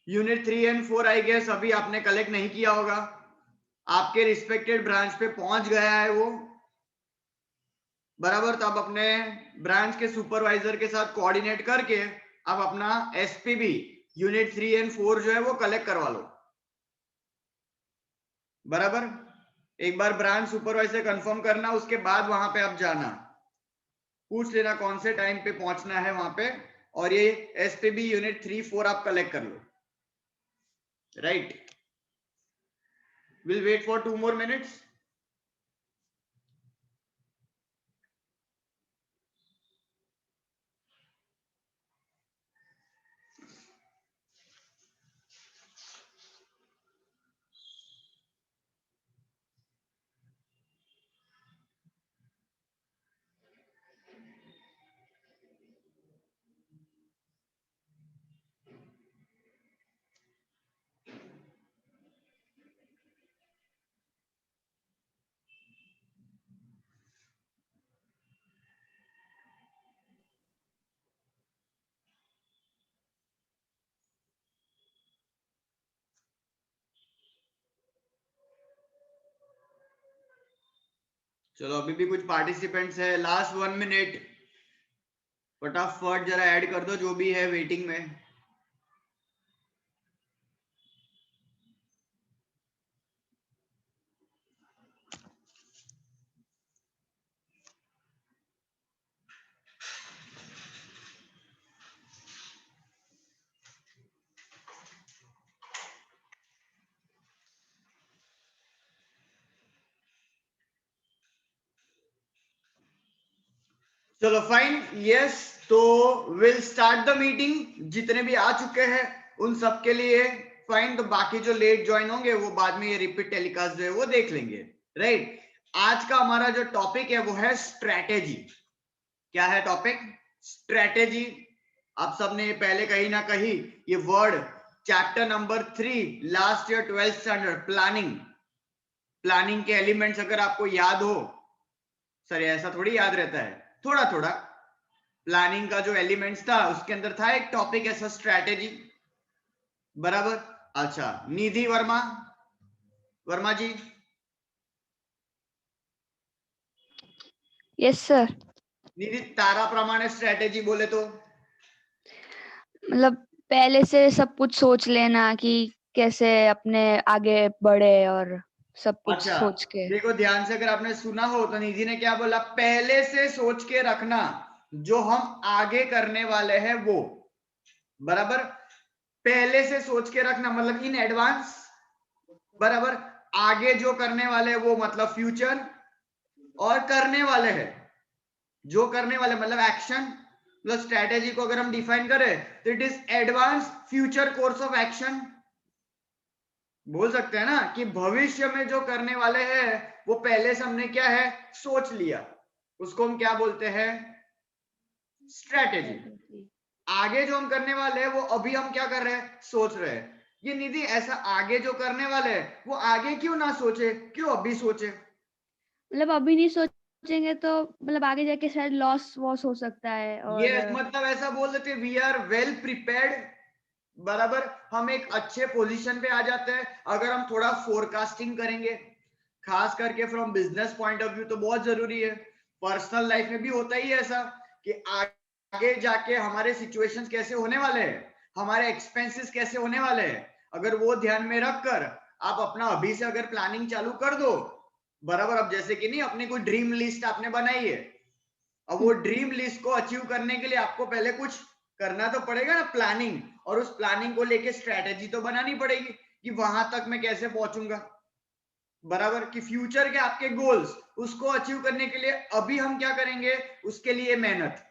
Unit 3 and 4 I guess अभी आपने collect नहीं किया होगा, आपके रिस्पेक्टेड ब्रांच पे पहुंच गया है वो, बराबर। तो आप अपने ब्रांच के सुपरवाइजर के साथ कोऑर्डिनेट करके आप अपना एसपीबी यूनिट 3 एंड 4 जो है वो कलेक्ट करवा लो, बराबर। एक बार ब्रांच सुपरवाइजर कंफर्म करना, उसके बाद वहां पे आप जाना, पूछ लेना कौन से टाइम पे पहुंचना है वहां पे, और ये एसपीबी यूनिट 3-4 आप कलेक्ट कर लो, right. Will wait for 2 more minutes. चलो अभी भी कुछ पार्टिसिपेंट्स है, लास्ट 1 minute, फटाफट जरा ऐड कर दो जो भी है वेटिंग में। चलो फाइन, यस। तो विल स्टार्ट द मीटिंग। जितने भी आ चुके हैं उन सबके लिए फाइन, तो बाकी जो लेट ज्वाइन होंगे वो बाद में ये रिपीट टेलीकास्ट जो है वो देख लेंगे, राइट। आज का हमारा जो टॉपिक है वो है स्ट्रैटेजी। क्या है टॉपिक? स्ट्रैटेजी। आप सबने पहले कहीं ना कहीं ये word chapter number 3 last year 12th standard planning, planning के एलिमेंट्स अगर आपको याद हो, सर ऐसा थोड़ी याद रहता है, थोड़ा थोड़ा प्लानिंग का जो एलिमेंट्स था उसके अंदर था एक टॉपिक ऐसा स्ट्रैटेजी, बराबर। अच्छा, निधि वर्मा, वर्मा जी। Yes sir. निधि, तारा प्रमाणे स्ट्रैटेजी बोले तो मतलब पहले से सब कुछ सोच लेना कि कैसे अपने आगे बढ़े और सब कुछ अच्छा सोच के। देखो ध्यान से, अगर आपने सुना हो तो निधि ने क्या बोला, पहले से सोच के रखना जो हम आगे करने वाले हैं वो, बराबर। पहले से सोच के रखना मतलब इन एडवांस, बराबर। आगे जो करने वाले हैं वो मतलब फ्यूचर, और करने वाले हैं जो करने वाले मतलब एक्शन। मतलब स्ट्रैटेजी को अगर हम डिफाइन करें तो it is advance future course of action. बोल सकते हैं ना कि भविष्य में जो करने वाले हैं वो पहले से हमने क्या है सोच लिया, उसको हम क्या बोलते हैं? स्ट्रैटेजी। आगे जो हम करने वाले हैं वो अभी हम क्या कर रहे हैं? सोच रहे हैं। ये निधि, ऐसा आगे जो करने वाले हैं वो आगे क्यों ना सोचे, क्यों अभी सोचे? मतलब अभी नहीं सोचेंगे तो मतलब आगे जाके शायद लॉस वॉस हो सकता है और ये मतलब ऐसा बोल देते वी आर वेल प्रिपेयर्ड, बराबर। हम एक अच्छे पोजीशन पे आ जाते हैं अगर हम थोड़ा फोरकास्टिंग करेंगे, खास करके from business point of view तो बहुत जरूरी है। पर्सनल लाइफ में भी होता ही है ऐसा कि आगे जाके हमारे सिचुएशंस कैसे होने वाले हैं, हमारे एक्सपेंसेस कैसे होने वाले हैं, अगर वो ध्यान में रखकर आप अपना अभी से अगर प्लानिंग चालू कर दो, बराबर। अब जैसे कि नहीं, अपनी कोई ड्रीम लिस्ट आपने बनाई है, अब वो ड्रीम लिस्ट को अचीव करने के लिए आपको पहले कुछ करना तो पड़ेगा ना, प्लानिंग, और उस प्लानिंग को लेके स्ट्रैटेजी तो बनानी पड़ेगी कि वहां तक मैं कैसे पहुंचूंगा, बराबर। कि फ्यूचर के आपके गोल्स उसको अचीव करने के लिए अभी हम क्या करेंगे, उसके लिए मेहनत,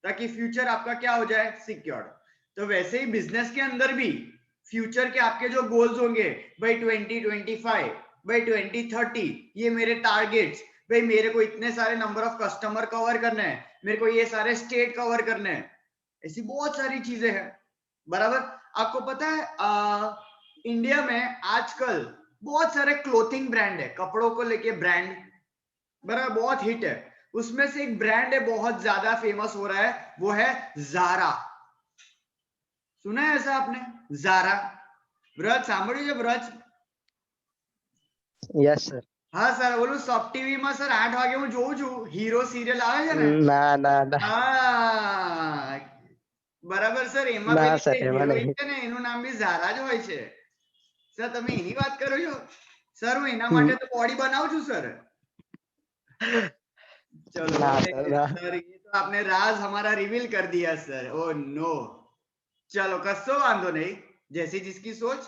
ताकि फ्यूचर आपका क्या हो जाए, सिक्योर्ड। तो वैसे ही बिजनेस के अंदर भी फ्यूचर के आपके जो गोल्स होंगे, भाई 2025, भाई 2030, ये मेरे टारगेट्स, भाई मेरे को इतने सारे नंबर ऑफ कस्टमर कवर करने हैं, मेरे को ये सारे स्टेट कवर करने हैं, ऐसी बहुत सारी चीजें हैं, बराबर। आपको पता है इंडिया में आजकल बहुत सारे क्लोथिंग ब्रांड है, कपड़ों को लेके ब्रांड, बराबर, बहुत हिट है। उसमें से एक ब्रांड है बहुत ज्यादा फेमस हो रहा है, वो है जारा। सुना है ऐसा आपने, जारा? વ્રજ સાંભળ્યું છે વ્રજ? Yes sir. હા સર, ઓલું સબ ટીવી માં સર 8 વાગે હું જોઉં છું, હીરો સિરિયલ આવે છે ને. ના ના ના હા બરાબર સર, એમાં ના પેલી સર જે એમાં હીરોઈન નહીં. છે ને એનું નામ બી ઝારા જ હોય છે. સર તમે એની વાત કરો છો? સર હું એના માટે તો બોડી બનાવું છું સર. चलो ना अरे सर ना. सर ये तो आपने राज हमारा रिवील कर दिया सर, ओ नो। चलो कस्सो वांधो नहीं, जैसी जिसकी सोच।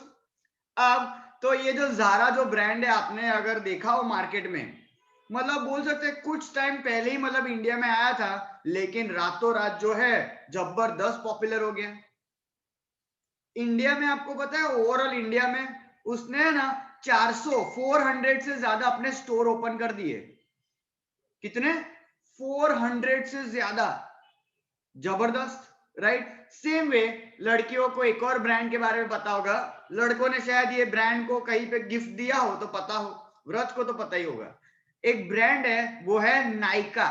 अब तो ये जो ज़ारा जो ब्रांड है, आपने अगर देखा हो मार्केट में, मतलब बोल सकते हैं कुछ टाइम पहले ही मतलब इंडिया में आया था, लेकिन रातों रात जो है जबरदस्त पॉपुलर हो गया इंडिया में। आपको पता है ओवरऑल इंडिया में उसने ना 400 से ज्यादा अपने स्टोर ओपन कर दिए। कितने? 400 से ज्यादा। जबरदस्त, राइट। सेम वे लड़कियों को एक और ब्रांड के बारे में पता होगा, लड़कों ने शायद ये ब्रांड को कहीं पे गिफ्ट दिया हो तो पता हो, व्रत को तो पता ही होगा। एक ब्रांड है वो है नायका।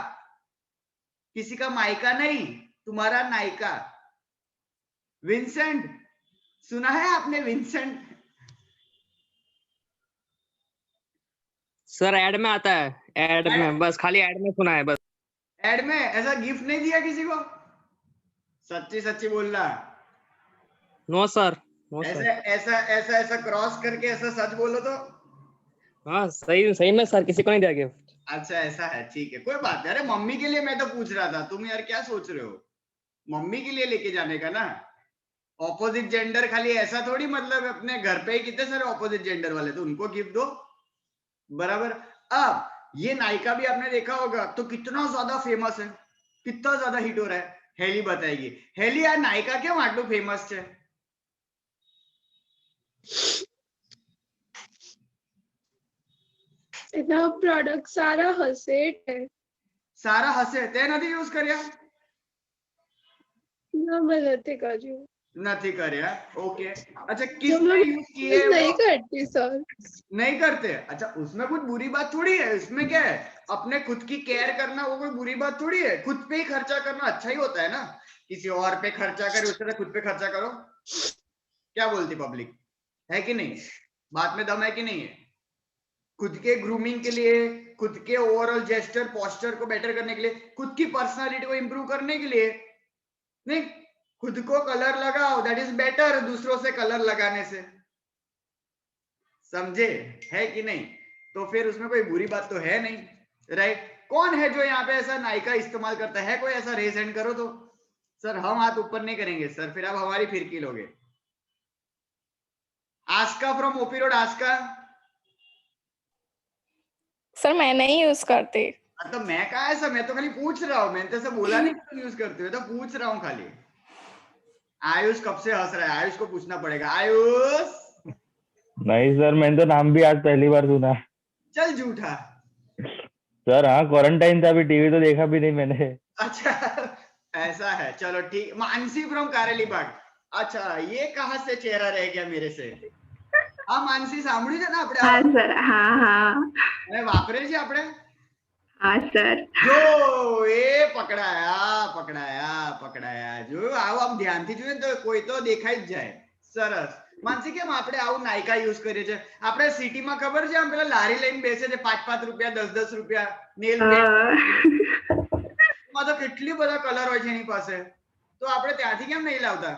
किसी का मायका नहीं, तुम्हारा नायका। विंसेंट, सुना है आपने विंसेंट? सर ऐड में आता है, ऐड में, बस खाली ऐड में सुना है बस। एड में ऐसा गिफ्ट नहीं दिया किसी को? सच्ची सच्ची बोलना। नो सर, नो ऐसा सर। ऐसा ऐसा ऐसा क्रॉस करके ऐसा सच बोलो तो। हाँ सही सही में सर, किसी को नहीं दिया गिफ्ट। अच्छा ऐसा है, ठीक है, कोई बात नहीं। अरे मम्मी के लिए मैं तो पूछ रहा था, तुम यार क्या सोच रहे हो? मम्मी के लिए लेके जाने का ना। ऑपोजिट जेंडर खाली ऐसा थोड़ी, मतलब अपने घर पे ही कितने सारे ऑपोजिट जेंडर वाले, तो उनको गिफ्ट दो, बराबर। अब ये नायका भी आपने देखा होगा तो कितना ज्यादा फेमस है, कितना ज्यादा हिट हो रहा है। हेली बताएगी। हेली यार नायका क्यों आटलू फेमस है? એના પ્રોડક્ટ સારા હશે એટલે. सारा हसे ते નથી यूज કર્યા? ના મેં નથી કર્યું. નથી કર્યા, ओके। अच्छा तो किसने मैं यूज किए use नहीं वो? करती सर. नहीं करते? अच्छा उसमें कुछ बुरी बात थोड़ी है, इसमें क्या है, अपने खुद की केयर करना वो कोई बुरी बात थोड़ी है। खुद पे ही खर्चा करना अच्छा ही होता है ना, किसी और पे खर्चा करे उससे तो खुद पे खर्चा करो। क्या बोलती पब्लिक, है कि नहीं? बात में दम है कि नहीं है? खुद के ग्रूमिंग के लिए, खुद के ओवरऑल जेस्चर पोस्चर को बेटर करने के लिए, खुद की पर्सनालिटी को इंप्रूव करने के लिए, नहीं, खुद को कलर लगाओ, दैट इज बेटर दूसरों से कलर लगाने से। समझे, है कि नहीं? तो फिर उसमें कोई बुरी बात तो है नहीं, राइट। कौन है जो यहाँ पे ऐसा नायका इस्तेमाल करता है? कोई ऐसा रेज हैंड करो तो। सर हम हाथ ऊपर नहीं करेंगे सर, फिर आप हमारी फिरकी लोगे। Aska from OP road, Aska. Sir मैं नहीं यूज करती. तो मैं कहा है सर, मैं तो खाली पूछ रहा हूँ, मैंने तो ऐसा बोला नहीं कि तुम यूज करते हो, तो पूछ रहा हूँ खाली। आयुष कब से हंस रहा है? आयुष को पूछना पड़ेगा। आयुष नहीं सर, मैंने तो नाम भी आज पहली बार सुना। चल झूठा। सर हाँ, क्वारंटाइन था, अभी टीवी तो देखा भी नहीं मैंने। अच्छा ऐसा है, चलो ठीक। मानसी फ्रॉम कारेली बाग। अच्छा ये कहाँ से चेहरा रह गया मेरे से? हाँ मानसी સાંભળ્યું છે ને આપણે? હા સર, હા હા અને વાપરે છે આપણે? હા સર. જો એ પકડાયા પકડાયા પકડાયા, જોયું? આવું આમ ધ્યાનથી જોઈએ ને તો કોઈ તો દેખાઈ જ જાય. સરસ માનસી, કેમ આપણે આવું નાયકા યુઝ કરીએ છે? આપણે સિટીમાં ખબર છે આમ પેલા લારી લઈને બેસે છે, 5-5 રૂપિયા 10-10 રૂપિયા નેલ પેન્ટ માં તો કેટલી બધા કલર હોય છે એની પાસે, તો આપણે ત્યાંથી કેમ નહીં લાવતા?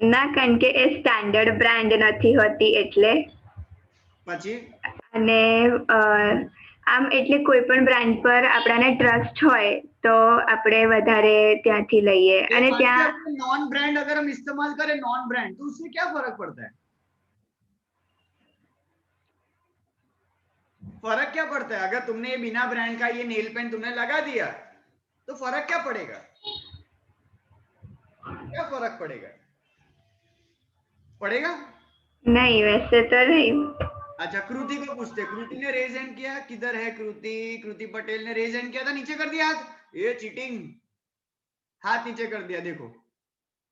ના, કારણ કે એ સ્ટાન્ડર્ડ બ્રાન્ડ નથી હોતી એટલે. પછી અને આમ એટલે કોઈ પણ બ્રાન્ડ પર આપણાને ટ્રસ્ટ હોય તો આપણે વધારે ત્યાંથી લઈએ. અને ત્યાં नॉन ब्रांड अगर हम इस्तेमाल करें, नॉन ब्रांड, तो उससे क्या फर्क पड़ता है? फर्क क्या पड़ता है? अगर तुमने ये बिना ब्रांड का ये नेल पेंट तुमने लगा दिया तो फर्क क्या पड़ेगा? क्या फर्क पड़ेगा? पड़ेगा नहीं, वैसे तो नहीं. अच्छा कृति को पूछते, कृति ने रेज हैंड किया, किधर है कृति? कृति पटेल ने रेज हैंड किया था, नीचे कर दिया हाथ, ये चीटिंग, हाथ नीचे कर दिया, देखो।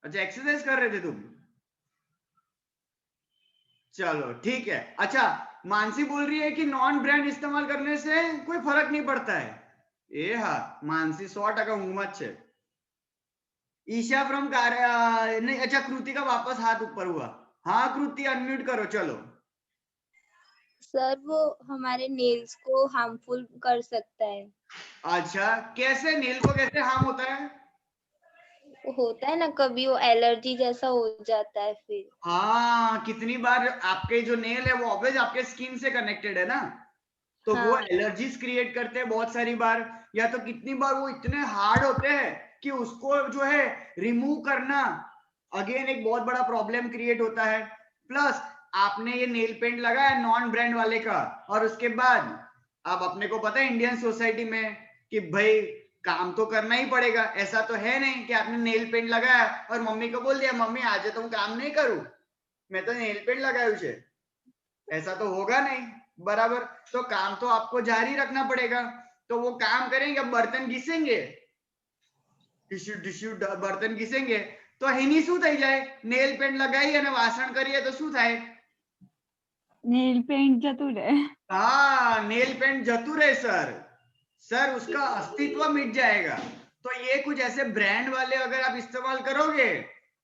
अच्छा एक्सरसाइज कर रहे थे तुम? चलो ठीक है। अच्छा मानसी बोल रही है कि नॉन ब्रांड इस्तेमाल करने से कोई फर्क नहीं पड़ता है। ए हाँ मानसी 100% ઊંઘમાં જ છે। ईशा फ्रॉम नहीं, अच्छा कृति का वापस हाथ ऊपर हुआ, हाँ कृति अनम्यूट करो चलो। सर वो हमारे नेल्स को हार्मफुल कर सकता है। अच्छा कैसे, नेल को कैसे हार्म होता है? होता है ना कभी वो एलर्जी जैसा हो जाता है फिर। हाँ कितनी बार आपके जो नेल है वो ऑब्वियस आपके स्किन से कनेक्टेड है ना, तो वो हाँ। एलर्जीज क्रिएट करते हैं बहुत सारी बार, या तो कितनी बार वो इतने हार्ड होते हैं कि उसको जो है रिमूव करना अगेन एक बहुत बड़ा प्रॉब्लम क्रिएट होता है। प्लस आपने ये नेल पेंट लगाया नॉन ब्रांड वाले का, और उसके बाद अब अपने को पता है इंडियन सोसाइटी में कि भाई काम तो करना ही पड़ेगा, ऐसा तो है नहीं कि आपने नेल पेंट लगाया और मम्मी को बोल दिया मम्मी आज तो मैं काम नहीं करूं, मैं तो नेल पेंट लगाया उसे, ऐसा तो होगा नहीं बराबर। तो काम तो आपको जारी रखना पड़ेगा, तो वो काम करेंगे, बर्तन घिसेंगे, टिश्यू टिश्यू बर्तन घिसेंगे तो हेनी शू થઈ જાય, નેલ પેન્ટ લગાવી અને વાસણ કરીએ તો શું થાય? નેલ પેન્ટ જતું રહે. हाँ नेल पेंट जतू रहे सर उसका अस्तित्व मिट जाएगा। तो ये कुछ ऐसे ब्रांड वाले अगर आप इस्तेमाल करोगे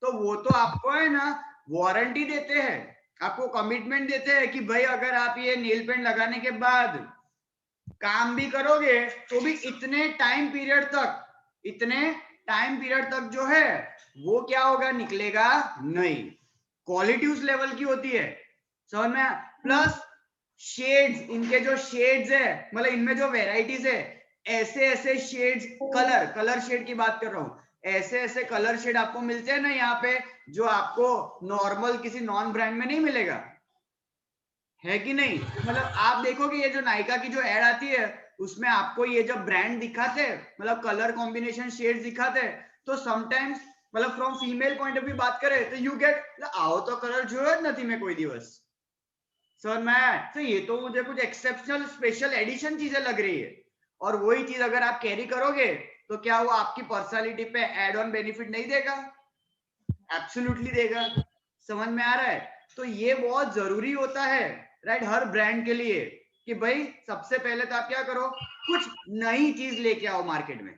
तो वो तो आपको है ना वारंटी देते हैं, आपको कमिटमेंट देते हैं कि भाई अगर आप ये नेल पेंट लगाने के बाद काम भी करोगे तो भी इतने टाइम पीरियड तक जो है वो क्या होगा, निकलेगा नहीं, क्वालिटी उस लेवल की होती है, समझ में? प्लस शेड्स, इनके जो शेड्स है मतलब इनमें जो वेराइटीज है, ऐसे ऐसे शेड्स, कलर शेड की बात कर रहा हूँ, ऐसे ऐसे कलर शेड आपको मिलते हैं ना यहाँ पे जो आपको नॉर्मल किसी नॉन ब्रांड में नहीं मिलेगा, है कि नहीं? मतलब आप देखोगे ये जो नायका की जो एड आती है उसमें आपको ये जब ब्रांड दिखाते हैं मतलब कलर कॉम्बिनेशन शेड्स दिखाते हैं तो समटाइम्स मतलब from female point of view बात करें तो यू गेट आओ तो कलर જોયો જ નથી मैं कोई दिवस, समझ में? तो ये तो मुझे कुछ एक्सेप्शनल स्पेशल एडिशन चीजें लग रही है, और वही चीज अगर आप कैरी करोगे तो क्या वो आपकी पर्सनालिटी पे एड ऑन बेनिफिट नहीं देगा? एब्सोल्युटली देगा, समझ में आ रहा है? तो ये बहुत जरूरी होता है राइट हर ब्रांड के लिए कि भाई सबसे पहले तो आप क्या करो, कुछ नई चीज लेके आओ मार्केट में,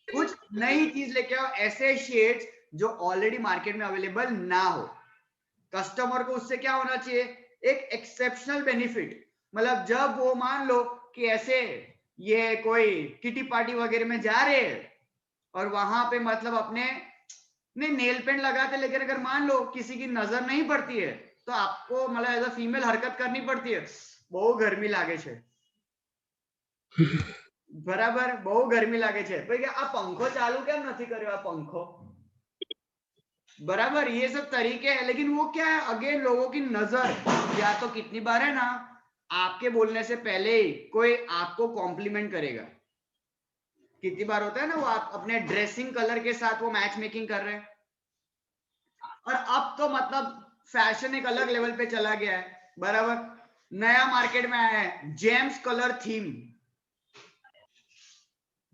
कुछ नई चीज लेके आओ, ऐसे शेड्स जो ऑलरेडी मार्केट में अवेलेबल ना हो। कस्टमर को उससे क्या होना चाहिए, एक एक्सेप्शनल बेनिफिट, मतलब जब वो मान लो कि ऐसे ये कोई किटी पार्टी वगैरह में जा रहे हैं और वहां पे मतलब अपने नहीं नेल पेंट लगाते, लेकिन अगर मान लो किसी की नजर नहीं पड़ती है तो आपको मतलब एज अ फीमेल हरकत करनी पड़ती है, બહુ ગરમી લાગે છે બરાબર, બહુ ગરમી લાગે છે ભાઈ કે આ પંખો ચાલુ કેમ નથી કર્યો, આ પંખો बराबर, ये सब तरीके हैं, लेकिन वो क्या है अगेन लोगों की नजर, या तो कितनी बार है ना आपके बोलने से पहले ही कोई आपको कॉम्प्लीमेंट करेगा, कितनी बार होता है ना वो आप अपने ड्रेसिंग कलर के साथ वो मैच मेकिंग कर रहे हैं, और अब तो मतलब फैशन एक अलग लेवल पे चला गया है बराबर, नया मार्केट में आया है James colour theme.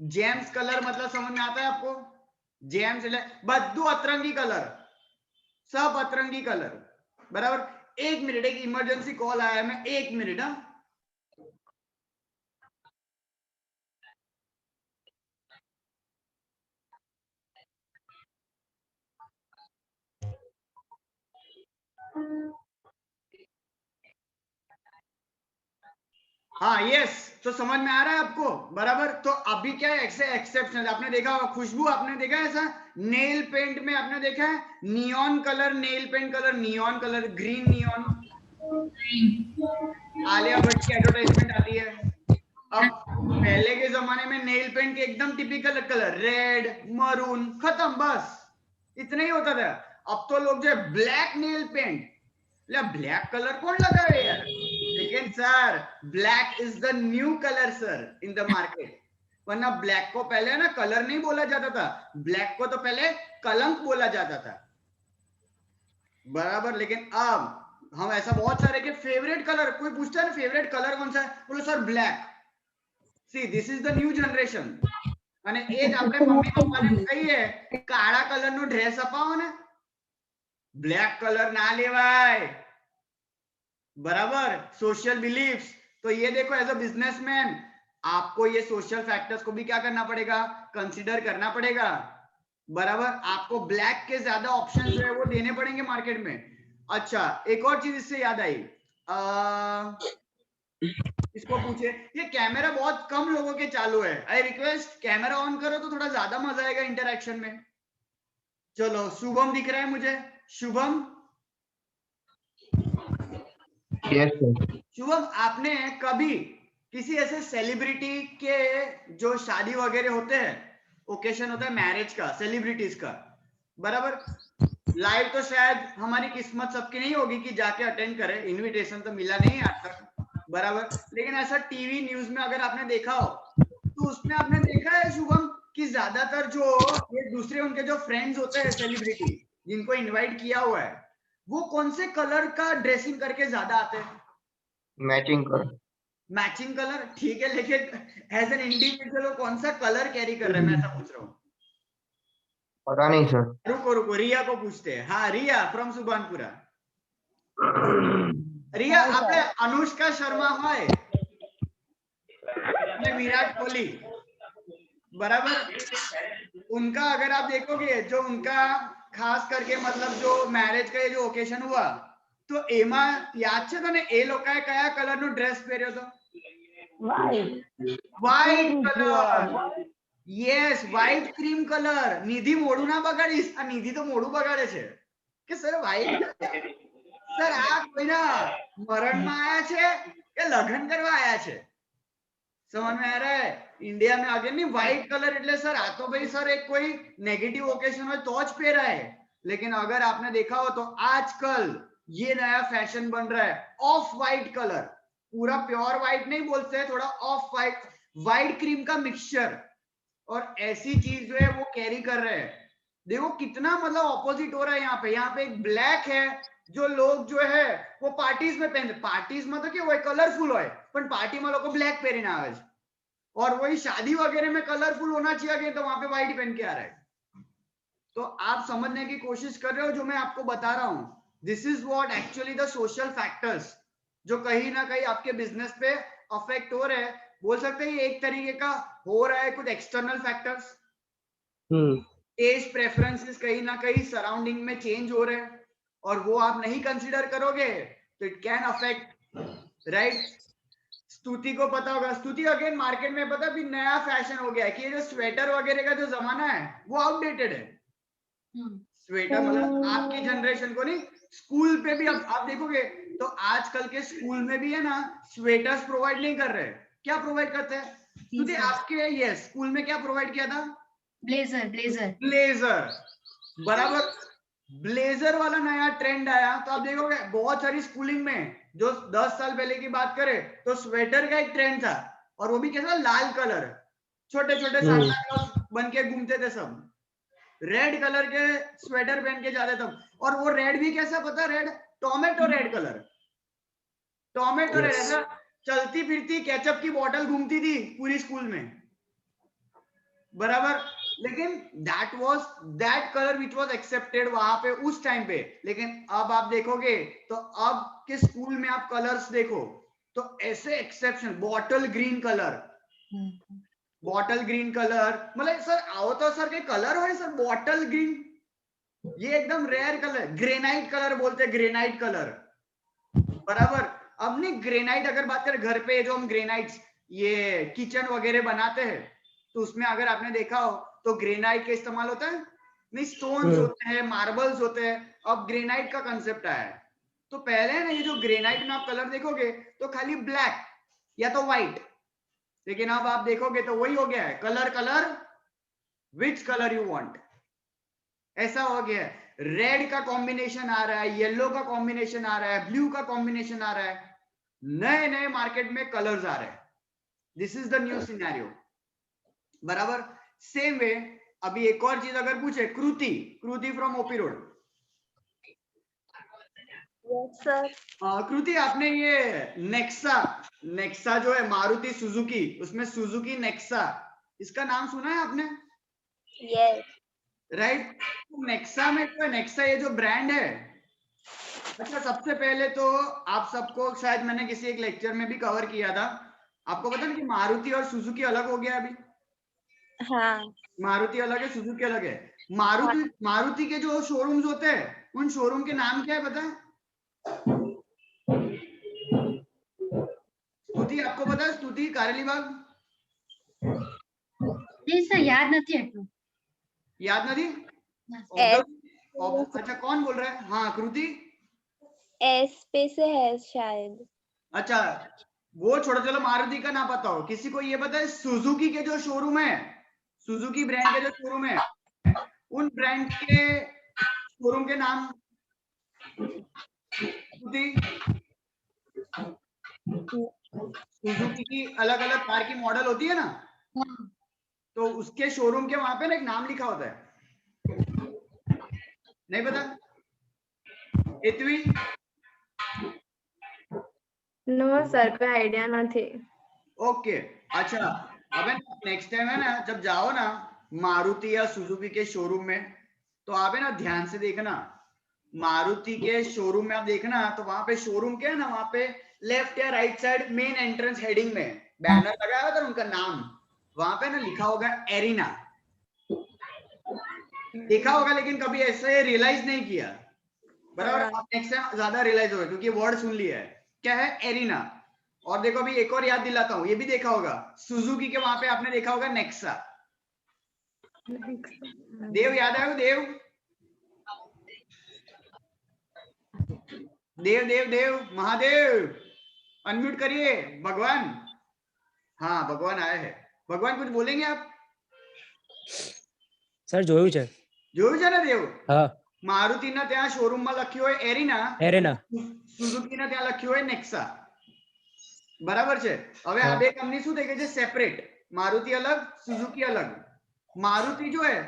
James colour मतलब समझ में आता है आपको? जेम्स बद्दू अतरंगी कलर, सब अतरंगी कलर बराबर। एक मिनट, एक इमरजेंसी कॉल आया है, मैं 1 मिनट। हाँ हाँ यस, तो समझ में आ रहा है आपको बराबर। तो अभी क्या है एक्सेप्शनल, आपने देखा होगा खुशबू, आपने देखा है ऐसा नेल पेंट में, आपने देखा है neon colour nail paint colour, neon colour green neon, Alia Bhatt की एडवर्टाइजमेंट आती है। अब पहले के जमाने में नेल पेंट के एकदम टिपिकल कलर रेड मरून खत्म, बस इतना ही होता था। अब तो लोग जो है black nail paint, black colour कौन लगाए यार, लेकिन sir black is the new colour sir in the market, वरना ब्लैक को पहले ना कलर नहीं बोला जाता था, ब्लैक को तो पहले कलंक बोला जाता था बराबर। लेकिन अब हम ऐसा बहुत सारे के फेवरेट कलर, कोई पूछता है ना फेवरेट कलर कौन सा है, बोलो sir black. See this is the new generation, અને એ જ આપણે મમ્મી પપ્પાને કહીએ કાળા કલરનો ડ્રેસ અપાવો ને, બ્લેક કલર ના લેવાય બરાબર, सोशल बिलीफ्स। तो ये देखो एज अ बिजनेसमैन आपको ये सोशल फैक्टर्स को भी क्या करना पड़ेगा, कंसीडर करना पड़ेगा बराबर। आपको ब्लैक के ज्यादा ऑप्शन जो है वो देने पड़ेंगे मार्केट में। अच्छा, एक और चीज इससे याद आई, इसको पूछे, ये कैमरा बहुत कम लोगों के चालू है, आई रिक्वेस्ट कैमरा ऑन करो तो थोड़ा ज्यादा मजा आएगा इंटरेक्शन में। चलो शुभम दिख रहा है मुझे, शुभम। Yes sir. शुभम, आपने कभी किसी ऐसे सेलिब्रिटी के जो शादी वगैरह होते हैं, ओकेशन होता है मैरिज का, सेलिब्रिटीज का, बराबर, लाइव तो शायद हमारी किस्मत सबकी नहीं होगी कि जाके अटेंड करे, इनविटेशन तो मिला नहीं आज तक, बराबर, लेकिन ऐसा टीवी न्यूज में अगर आपने देखा हो तो उसमें आपने देखा है शुभम कि ज्यादातर जो ये दूसरे उनके जो फ्रेंड्स होते हैं सेलिब्रिटी जिनको इनवाइट किया हुआ है, वो कौन से कलर का ड्रेसिंग करके ज्यादा आते हैं? मैचिंग कर। मैचिंग कलर, ठीक है, लेकिन एज एन इंडिविजुअल वो कौन सा कलर कैरी कर रहे हैं, मैं ऐसा पूछ रहा हूँ। पता नहीं सर। रुको रुको, रिया को पूछते हैं। हाँ रिया फ्रॉम सुभानपुरा। रिया, આપણે अनुष्का शर्मा હોય અને विराट कोहली, बराबर, उनका अगर आप देखोगे जो उनका खास करके मतलब जो मैरिज का ये जो ओकेशन हुआ तो एमा याद છે તને એ લોકોએ કયા કલરનો ડ્રેસ પહેર્યો હતો? White colour, yes, white cream colour. Nidhi મોઢું ના બગાડીશ, આ નિધિ તો મોઢું બગાડે છે કે સર વ્હાઈટ, સર આ કોઈના મરણમાં આયા છે કે લગ્ન કરવા આયા છે? समझ में आ रहा है? इंडिया में आगे नहीं, व्हाइट कलर એટલે सर आ तो भाई सर एक कोई नेगेटिव ओकेशन हो तो ज पहरा है, लेकिन अगर आपने देखा हो तो आजकल ये नया फैशन बन रहा है ऑफ व्हाइट कलर, पूरा प्योर व्हाइट नहीं बोलते हैं, थोड़ा ऑफ व्हाइट, व्हाइट क्रीम का मिक्सचर, और ऐसी चीज जो है वो कैरी कर रहे हैं। देखो कितना मतलब ऑपोजिट हो रहा है यहाँ पे एक ब्लैक है जो लोग जो है वो पार्टीज में पहनते, पार्टीज में तो क्या वो कलरफुल हो पण पार्टी में लोग ब्लैक पहने आवे छे, और वही शादी वगैरह में कलरफुल होना चाहिए तो वहां पे व्हाइट पहन के आ रहा है। तो आप समझने की कोशिश कर रहे हो जो मैं आपको बता रहा हूं, this is what actually the social factors जो कहीं ना कहीं आपके बिजनेस पे अफेक्ट हो रहे हैं। बोल सकते हैं ये एक तरीके का हो रहा है कुछ एक्सटर्नल फैक्टर्स, टेस्ट प्रेफरेंसेस कहीं ना कहीं सराउंडिंग में चेंज हो रहे हैं, और वो आप नहीं कंसीडर करोगे तो इट कैन अफेक्ट, राइट? स्तुति को पता होगा, स्तुति अगेन मार्केट में पता भी नया फैशन हो गया है कि ये जो स्वेटर वगैरह का जो जमाना है वो आउटडेटेड है। स्वेटर मतलब आपकी जनरेशन को नहीं, स्कूल पे भी अब आप देखोगे तो आजकल के स्कूल में भी है ना स्वेटर्स प्रोवाइड नहीं कर रहे, क्या प्रोवाइड करते हैं? स्तुति आपके ये स्कूल में क्या प्रोवाइड किया था? ब्लेजर। ब्लेजर ब्लेजर, बराबर, ब्लेजर वाला नया ट्रेंड आया तो आप देखोगे बहुत सारी स्कूलिंग में जो 10 साल पहले की बात करें तो स्वेटर का एक ट्रेंड था, और वो भी कैसा लाल कलर, छोटे छोटे सांता क्लॉज बन के घूमते थे सब, रेड कलर के स्वेटर पहन के जाते थे, और वो रेड भी कैसा पता, red tomato red colour, tomato red, ऐसा चलती फिरती केचप की बोतल घूमती थी पूरी स्कूल में, बराबर, लेकिन that was that colour which was accepted वहां पे उस टाइम पे। लेकिन अब आप देखोगे तो अब के स्कूल में आप कलर्स देखो तो ऐसे exception, bottle green colour, bottle green colour, मतलब सर आओ तो सर के कलर हो सर बॉटल ग्रीन, ये एकदम रेयर कलर, ग्रेनाइट कलर बोलते हैं, ग्रेनाइट कलर, बराबर। अब नहीं ग्रेनाइट अगर बात करें घर पे जो हम ग्रेनाइट्स ये किचन वगैरह बनाते हैं तो उसमें अगर आपने देखा हो तो ग्रेनाइट का इस्तेमाल होता है, नहीं स्टोन्स होते हैं, मार्बल्स होते हैं, अब ग्रेनाइट का कंसेप्ट आया है। तो पहले ना ये जो ग्रेनाइट में आप कलर देखोगे तो खाली ब्लैक या तो व्हाइट, लेकिन अब आप देखोगे तो वही हो गया है colour, colour which colour you want, ऐसा हो गया है। रेड का कॉम्बिनेशन आ रहा है, येलो का कॉम्बिनेशन आ रहा है, ब्लू का कॉम्बिनेशन आ रहा है, नए नए मार्केट में कलर्स आ रहे हैं। This is the new scenario, बराबर। सेम वे अभी एक और चीज अगर पूछे, Kriti, Kriti from OP road. Yes sir. Kriti आपने ये नेक्सा, नेक्सा जो है मारुति सुजुकी, उसमें सुजुकी नेक्सा, इसका नाम सुना है आपने? Yes right. नेक्सा में क्या, नेक्सा ये जो ब्रांड है, अच्छा सबसे पहले तो आप सबको शायद मैंने किसी एक लेक्चर में भी कवर किया था, आपको पता है कि मारुति और सुजुकी अलग हो गया अभी? हाँ, मारुति अलग है, सुजुकी अलग है। मारुति के जो शोरूम्स होते हैं उन शोरूम के नाम क्या है पता है? पता है स्तुति कारेली बाग? नहीं सर याद नहीं है याद नहीं? एस अच्छा कौन बोल रहा है? हाँ कृति। एस पे से है शायद। अच्छा वो छोड़ो, चलो मारुति का ना पता हो, किसी को ये पता है सुजुकी के जो शोरूम है, सुजुकी ब्रांड के जो शोरूम है, उन ब्रांड के शोरूम के नाम? सुजुकी की अलग अलग कार की मॉडल होती है ना, तो उसके शोरूम के वहां पे ना एक नाम लिखा होता है, नहीं पता? इतवी? नो सर कोई आइडिया नहीं। ओके अच्छा, अब नेक्स्ट टाइम है ना जब जाओ ना मारुति या सुजुकी के शोरूम में, तो आप है ना ध्यान से देखना, मारुति के शोरूम में आप देखना तो वहां पे शोरूम क्या है ना, वहां पे लेफ्ट या right side main entrance heading में बैनर लगाया होता है उनका नाम, वहां पे ना लिखा होगा एरिना, देखा होगा लेकिन कभी ऐसे रियलाइज नहीं किया, बराबर? आप नेक्स्ट टाइम ज्यादा रियलाइज होगा क्योंकि वर्ड सुन लिया है, क्या है? एरिना। और देखो अभी एक और याद दिलाता हूँ, ये भी देखा होगा सुजुकी के वहां पे आपने देखा होगा नेक्सा। देव याद आयो? देव देव देव देव महादेव अनम्यूट करिए। भगवान, हाँ भगवान आए हैं। भगवान कुछ बोलेंगे आप? सर જોયું છે ને દેવ? હા મારુતિ ના ત્યાં શોરૂમ માં લખ્યું હોય એરિના, એરેના સુઝુકી ના ત્યાં લખ્યું હોય નેક્સા, બરાબર છે? હવે આ બે કંપની શું થઈ ગઈ છે? સેપરેટ, मारुति अलग सुजुकी अलग। मारुति जो है,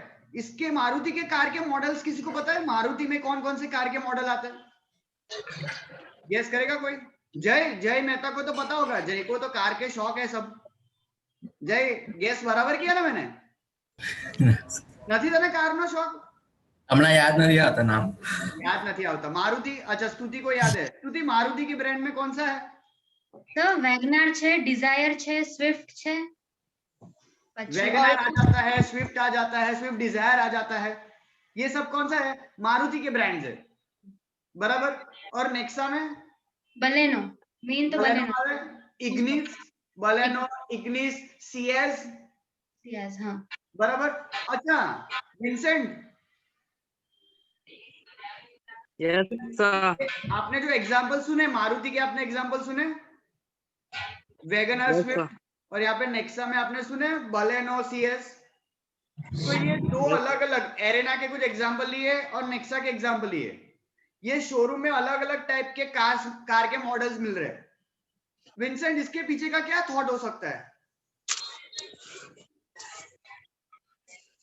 इसके मारुति के कार के मॉडल्स किसी को पता है? मारुति में कौन कौन से कार के मॉडल आते हैं? गेस करेगा कोई? जय मेहता को तो पता होगा, जय को तो कार के शौक है सब। जय गेस बराबर किया ना मैंने? નથી તને કારનો શોખ? હમણાં યાદ નથી આવતા નામ। याद नहीं आता। मारुति, अच्छा स्तुति को याद है? स्तुति मारुति की ब्रांड में कौन सा है? तो वैगनर छे, डिजायर छे, स्विफ्ट छे। वैगनर आ जाता है, स्विफ्ट आ जाता है, स्विफ्ट डिजायर आ जाता है, ये सब कौन सा है? मारुति के ब्रांड्स है, बराबर? और नेक्सा में बलेनो, मेन तो Baleno, Ignis, Baleno, Ignis, CS, हाँ बराबर। अच्छा विंसेंट, यस सर आपने जो एग्जांपल सुने मारुति के, आपने एग्जांपल सुने वैगनर, स्विफ्ट, और यहाँ पे नेक्सा में आपने सुने बलेनो, सीएस। तो ये दो अलग अलग एरेना के कुछ एग्जांपल लिए और नेक्सा के एग्जांपल लिए। ये शोरूम में अलग अलग टाइप के कार के मॉडल्स मिल रहे हैं। विंसेंट, इसके पीछे का क्या थॉट हो सकता है?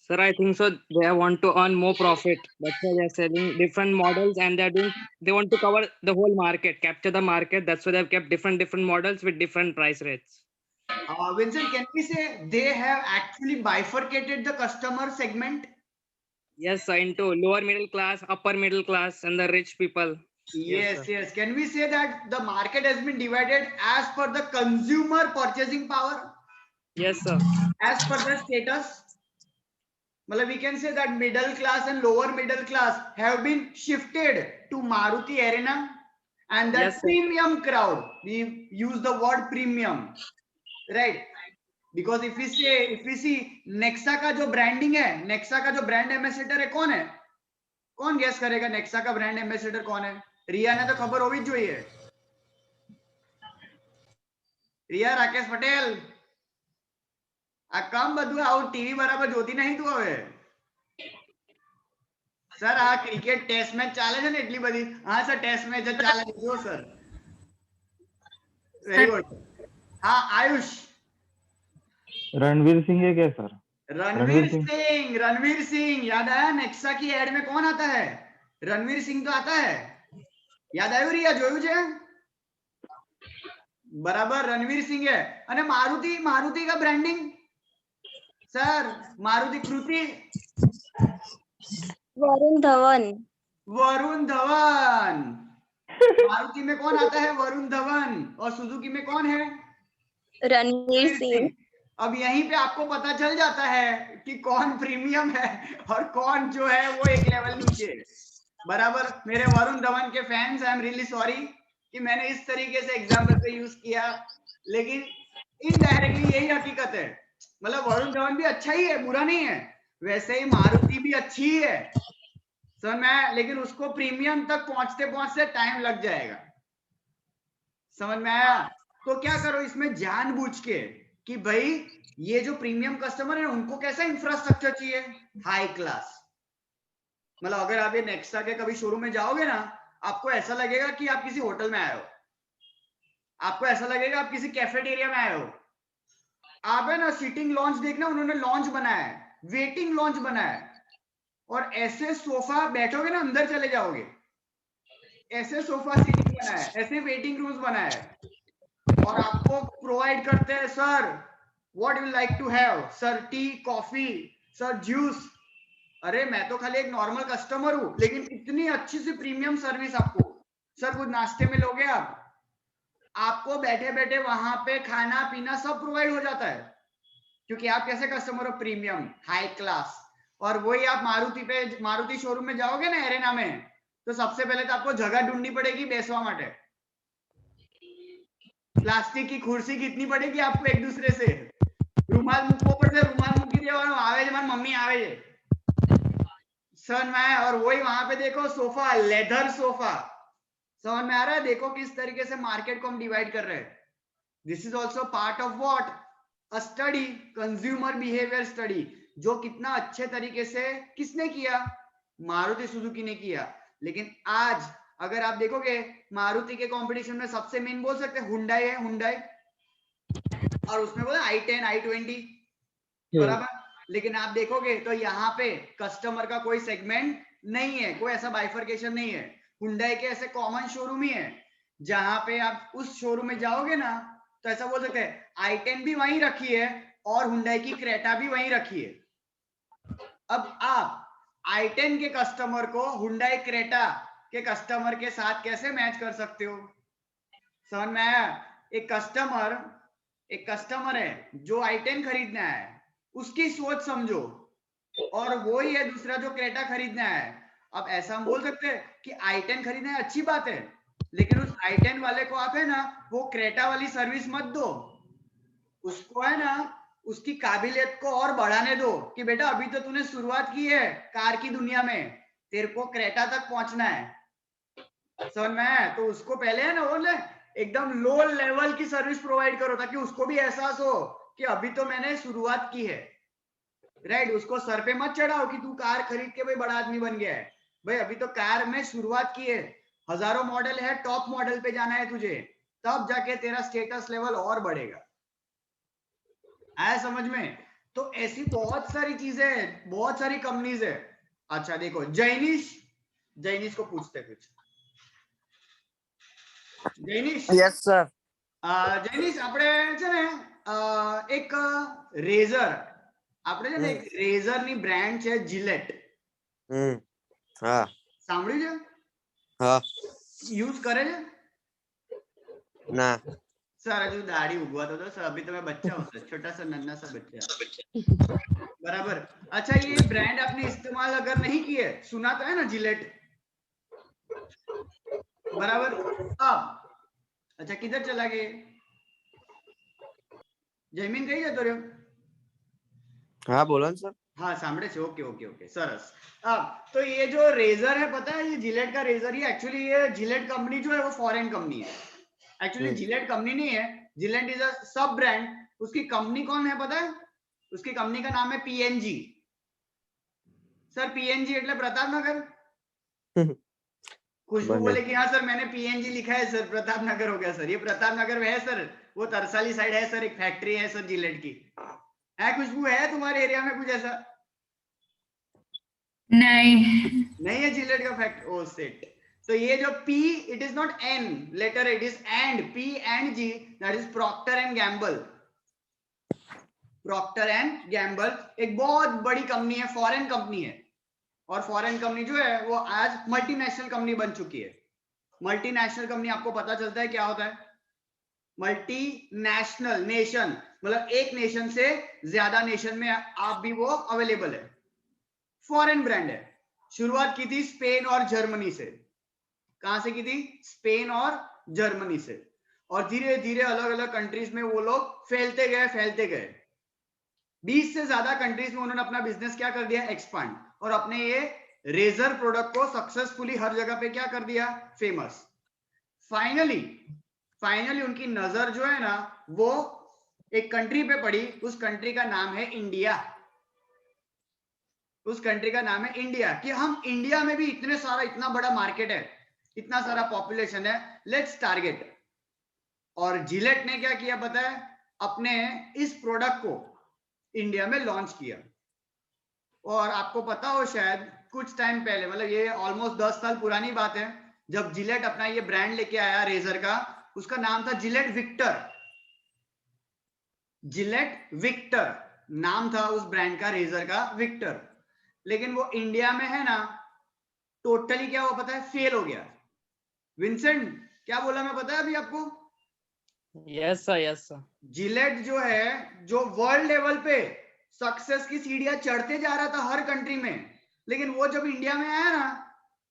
Sir, I think so. They want to earn more profit. That's why they're selling different models, and they want to cover the whole market, capture the market. That's why they've kept different models with different price rates. Vincent, can we say they have actually bifurcated the customer segment? Yes, sir, into lower middle class, upper middle class, and the rich people. Yes, yes. Can we say that the market has been divided as per the consumer purchasing power? Yes, sir. As per the status? मतलब we can say that middle class and lower middle class have been shifted to Maruti Arena, and that premium crowd, we use the word premium, right? Because if we see Nexa का जो branding है, Nexa का जो brand ambassador है कौन है? कौन guess करेगा Nexa का brand ambassador कौन है? रिया ने तो खबर होवी ज જોઈએ। रिया, राकेश पटेल, आ कम બધું આવું ટીવી બરાબર જોતી નહીં તું હવે? સર આ ક્રિકેટ ટેસ્ટ મેચ ચાલે છે ને એટલી બધી? હા સર ટેસ્ટ મેચ ચાલે છે જો સર। Very good. हाँ आयुष। रणवीर सिंह है क्या सर? रणवीर सिंह याद आया? नेक्सा की एड में कौन आता है? रणवीर सिंह तो आता है, याद आयो रिया? જોયું છે बराबर, रणवीर सिंह है। અને मारुति का ब्रांडिंग सर, मारुति कृति, वरुण धवन। मारुति में कौन आता है? वरुण धवन। और सुजुकी में कौन है? रणवीर सिंह। अब यहीं पे आपको पता चल जाता है कि कौन प्रीमियम है और कौन जो है वो एक लेवल नीचे, बराबर। मेरे वरुण धवन के fans, I am really sorry कि मैंने इस तरीके से एग्जाम्पल पे यूज किया, लेकिन इनडायरेक्टली यही हकीकत है। मतलब वरुण धवन भी अच्छा ही है, बुरा नहीं है, वैसे ही मारुति भी अच्छी ही है समझ में, लेकिन उसको प्रीमियम तक पहुंचते पहुंचते टाइम लग जाएगा, समझ में आया। तो क्या करो इसमें जानबूझ के कि भाई ये जो प्रीमियम कस्टमर है उनको कैसा इंफ्रास्ट्रक्चर चाहिए, हाई क्लास। मतलब अगर आप ये नेक्सा के कभी शोरूम में जाओगे ना, आपको ऐसा लगेगा कि आप किसी होटल में आए हो, आपको ऐसा लगेगा आप किसी कैफेटेरिया में आए हो। आप है ना सीटिंग लॉन्च देखना, उन्होंने लॉन्च बनाया है, वेटिंग लॉन्च बनाया है, और ऐसे सोफा बैठोगे ना अंदर चले जाओगे, ऐसे सोफा सीटिंग बनाया है, ऐसे वेटिंग रूम्स बनाया है, और आपको प्रोवाइड करते हैं sir what you like to have, sir tea coffee, sir juice. अरे मैं तो खाली एक नॉर्मल कस्टमर हूं, लेकिन इतनी अच्छी सी प्रीमियम सर्विस आपको। सर कुछ नाश्ते में लोगे आप, आपको बैठे बैठे वहां पे खाना पीना सब प्रोवाइड हो जाता है, क्योंकि आप कैसे कस्टमर हो, प्रीमियम हाई क्लास। और वही आप मारुति शोरूम में जाओगे ना एरेना में, तो सबसे पहले तो आपको जगह ढूंढनी पड़ेगी बेसवा माटे, प्लास्टिक की कुर्सी कितनी पड़ेगी आपको, एक दूसरे से રૂમાલ મૂકવો પડશે, રૂમાલ મૂકી દેવાનો, આવે છે મારી મમ્મી આવે છે समझ में आया। और वही वहां पे देखो सोफा, लेदर सोफा, समझ में आ रहा है। देखो किस तरीके से मार्केट को हम डिवाइड कर रहे हैं। This is also part of what, a study, consumer behaviour study, जो कितना अच्छे तरीके से किसने किया, मारुति सुजुकी ने किया। लेकिन आज अगर आप देखोगे मारुति के कंपटीशन में सबसे मेन बोल सकते हैं हुंडई है, हुंडई, और उसमें बोला i10 i20 बराबर। लेकिन आप देखोगे तो यहाँ पे कस्टमर का कोई सेगमेंट नहीं है, कोई ऐसा बाइफर्केशन नहीं है। हुंडई के ऐसे कॉमन शोरूम ही है, जहां पे आप उस शोरूम में जाओगे ना तो ऐसा बोल सकते हैं i10 भी वहीं रखी है और हुंडई की क्रेटा भी वहीं रखी है। अब आप i10 के कस्टमर को हुंडई क्रेटा के कस्टमर के साथ कैसे मैच कर सकते हो, समझ में आया। एक कस्टमर है जो i10 खरीदना है, उसकी सोच समझो, और वो ही है दूसरा जो क्रेटा खरीदना है। अब ऐसा हम बोल सकते हैं कि i10 खरीदना है, अच्छी बात है, लेकिन उस i10 वाले को आप है ना वो क्रेटा वाली सर्विस मत दो, उसको है ना उसकी काबिलियत को और बढ़ाने दो कि बेटा अभी तो तूने शुरुआत की है कार की दुनिया में, तेरे को क्रेटा तक पहुंचना है, समझ में है। तो उसको पहले है ना बोले एकदम लो लेवल की सर्विस प्रोवाइड करो, ताकि उसको भी एहसास हो कि अभी तो मैंने शुरुआत की है, राइट। उसको सर पे मत चढ़ाओ कि तू कार खरीद के भाई बड़ा आदमी बन गया है, भाई अभी तो कार में शुरुआत की है, हजारों मॉडल है, टॉप मॉडल पे जाना है तुझे, तब जाके तेरा स्टेटस लेवल और बढ़ेगा, आया समझ में। तो ऐसी बहुत सारी चीजें हैं, बहुत सारी कंपनीज है। अच्छा देखो जैनिश को पूछते कुछ। Jainish, yes sir. जैनिश આપણે છે ને એક રેઝર, આપણે છે ને એક રેઝર ની બ્રાન્ડ છે જીલેટ, હા સાંભળ્યું છે? હા યુઝ કરે છે? ના सर हजू दाढ़ी उगवा तो सर, अभी तो मैं बच्चा हूँ सर, छोटा सा नन्हा सा बच्चा, बराबर। अच्छा ये ब्रांड आपने इस्तेमाल अगर नहीं किए, सुना तो है ना जिलेट, बराबर। अब अच्छा किधर चला गए, जयमीन कही जतो રહ્યો? हाँ बोलो सर। हाँ सामने से, ओके ओके ओके सरस। अब तो ये जो रेजर है पता है, ये जिलेट का रेजर ही एक्चुअली, ये जिलेट कंपनी जो है वो फॉरेन कंपनी है, एक्चुअली जिलेट कंपनी नहीं है, जिलेट इज अ सब ब्रांड। उसकी कंपनी कौन है पता है? उसकी कंपनी का नाम है पीएनजी। सर पीएनजी એટલે प्रतापनगर। खुशबू बोले कि हाँ सर मैंने पीएनजी लिखा है सर, प्रतापनगर हो गया सर। ये प्रतापनगर में है सर, वो तरसाली साइड है सर, एक फैक्ट्री है सर जिलेट की। है खुशबू, है तुम्हारे एरिया में कुछ ऐसा? नहीं है जिलेट का फैक्ट्री, ओ सेट। तो ये जो P, it is not N letter, it is and, P and G, that is Procter and Gamble. Procter and Gamble एक बहुत बड़ी कंपनी है, फॉरेन कंपनी है, और फॉरेन कंपनी जो है वो आज मल्टीनेशनल कंपनी बन चुकी है। मल्टीनेशनल कंपनी आपको पता चलता है क्या होता है? मल्टीनेशनल नेशन, मतलब एक नेशन से ज्यादा नेशन में आप भी वो अवेलेबल है। फॉरेन ब्रांड है, शुरुआत की थी स्पेन और जर्मनी से। कहां से की थी? स्पेन और जर्मनी से। और धीरे धीरे अलग अलग कंट्रीज में वो लोग फैलते गए 20 से ज्यादा कंट्रीज में उन्होंने अपना बिजनेस क्या कर दिया, एक्सपांड, और अपने ये रेजर प्रोडक्ट को सक्सेसफुली हर जगह पे क्या कर दिया, फेमस। फाइनली उनकी नजर जो है ना वो एक कंट्री पे पड़ी, उस कंट्री का नाम है इंडिया। उस कंट्री का नाम है इंडिया, कि हम इंडिया में भी इतना बड़ा मार्केट है, इतना सारा पॉपुलेशन है, लेट्स टारगेट। और जिलेट ने क्या किया पता है, अपने इस प्रोडक्ट को इंडिया में लॉन्च किया। और आपको पता हो शायद कुछ टाइम पहले, मतलब ये ऑलमोस्ट 10 साल पुरानी बात है, जब जिलेट अपना ये ब्रांड लेके आया रेजर का, उसका नाम था जिलेट विक्टर। जिलेट विक्टर नाम था उस ब्रांड का, रेजर का विक्टर। लेकिन वो इंडिया में है ना टोटली क्या हुआ पता है, फेल हो गया। विंसेंट क्या बोला मैं पता है अभी आपको? Yes sir. जिलेट जो है, जो वर्ल्ड लेवल पे सक्सेस की सीढ़ियां चढ़ते जा रहा था हर कंट्री में, लेकिन वो जब इंडिया में आया ना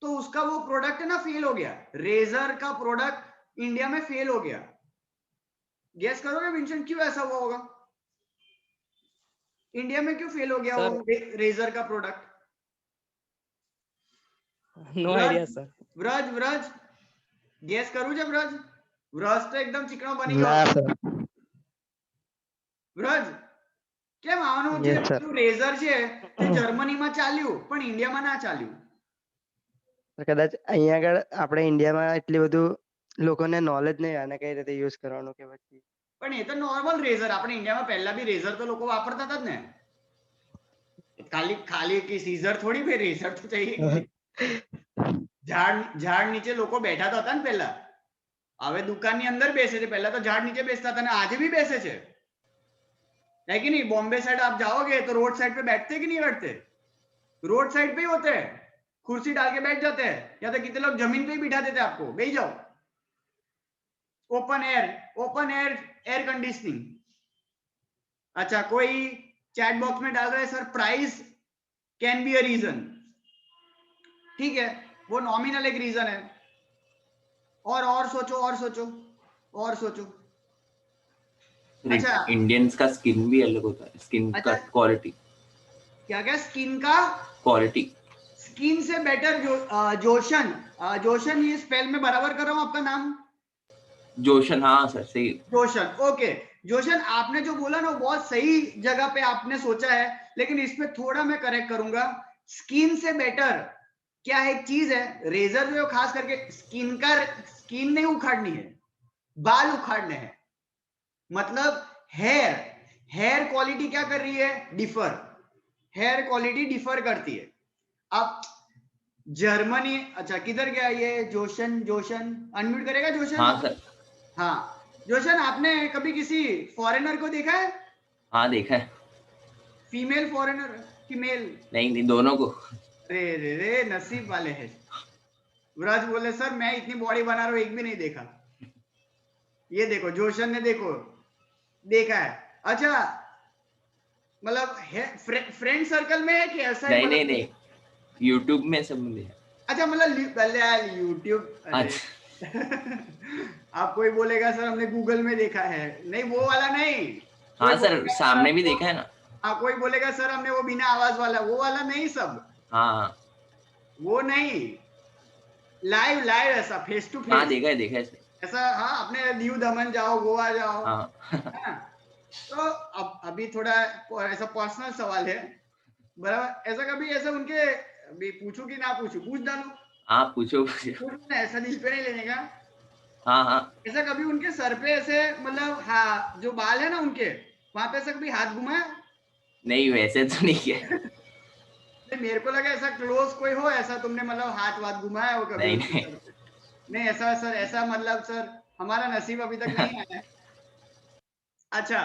तो उसका वो प्रोडक्ट ना फेल हो गया। रेजर का प्रोडक्ट इंडिया में फेल हो गया। गेस करोगे विंसेंट क्यों ऐसा हुआ होगा? इंडिया में क्यों फेल हो गया वो रेजर का product? No idea sir. Vraj guess करूं जब व्रज तो एकदम चिकना बनी गयो। વ્રજ કેમ આવવાનું છે? પેલું રેઝર છે તે જર્મનીમાં ચાલ્યું પણ ઇન્ડિયામાં ના ચાલ્યું. કદાચ અહીંયા આગળ આપણે ઇન્ડિયામાં એટલી બધું લોકોને નોલેજ નહીં આને કઈ રીતે યુઝ કરવાનું કે પછી. પણ એ તો નોર્મલ રેઝર, આપણે ઇન્ડિયામાં પહેલા બી રેઝર તો લોકો વાપરતા હતા જ ને. ખાલી કે સીઝર થોડી ભાઈ, રેઝર તો चाहिए. ઝાડ નીચે લોકો બેઠા તો હતા ને પહેલા. હવે દુકાનની અંદર બેસે છે, પહેલા તો ઝાડ નીચે બેસતા હતા ને આજે भी બેસે છે, है कि नहीं? बॉम्बे साइड आप जाओगे तो रोड साइड पे बैठते कि नहीं बैठते? रोड साइड पे ही होते हैं, कुर्सी डाल के बैठ जाते हैं, या तो कितने लोग जमीन पे ही बिठा देते हैं आपको, बैठ जाओ। Open air air conditioning. अच्छा, कोई चैट बॉक्स में डाल रहा है sir price can be a reason. ठीक है, वो नॉमिनल एक रीजन है। और सोचो। अच्छा, इंडियंस का स्किन भी अलग होता है, स्किन का क्वालिटी। क्या स्किन का क्वालिटी? स्किन से बेटर जोशन ये स्पेल में बराबर कर रहा हूं आपका नाम? जोशन, हाँ सर सही। जोशन, ओके। जोशन आपने जो बोला ना बहुत सही जगह पे आपने सोचा है, लेकिन इसमें थोड़ा मैं करेक्ट करूंगा। स्किन से बेटर क्या एक चीज है, रेजर जो खास करके स्किन नहीं उखाड़नी है, बाल उखाड़ने हैं। मतलब हेयर क्वालिटी क्या कर रही है, डिफर। हेयर क्वालिटी डिफर करती है। अब जर्मनी, अच्छा किधर गया ये जोशन? अनम्यूट करेगा जोशन? हाँ सर। हाँ जोशन, आपने कभी किसी फॉरेनर को देखा है? हाँ देखा है। फीमेल फॉरेनर कि मेल? नहीं दोनों को। रे नसीब वाले हैं। व्रज बोले सर मैं इतनी बॉडी बना रहा हूं, एक भी नहीं देखा। ये देखो जोशन ने देखा है। अच्छा, मतलब फ्रेंड सर्कल में है कि ऐसा? नहीं यूट्यूब में सब मिले। अच्छा, मतलब यूट्यूब। आप कोई बोलेगा सर हमने गूगल में देखा है, नहीं वो वाला नहीं। हाँ सर, सामने भी देखा है ना। हाँ, कोई बोलेगा सर हमने वो बिना आवाज वाला, वो वाला नहीं सब। हाँ वो नहीं, लाइव ऐसा फेस टू फेस। हाँ देखा है ऐसा। हाँ, अपने दीव दमन जाओ, गोवा जाओ। हाँ। तो अब अभी थोड़ा ऐसा पर्सनल सवाल है, बराबर? ऐसा कभी ऐसा उनके अभी पूछू कि ना पूछू? पूछ डालो। हाँ पूछो। ऐसा दिल पे नहीं लेने का। हाँ। ऐसा कभी उनके सर पे ऐसे, मतलब हाँ जो बाल है ना उनके वहां पे ऐसा कभी हाथ घुमाया? नहीं वैसे तो नहीं किया। मेरे को लगा ऐसा क्लोज कोई हो, ऐसा तुमने मतलब हाथ घुमाया हो कभी? नहीं ऐसा सर, ऐसा मतलब सर हमारा नसीब अभी तक नहीं आया है। अच्छा,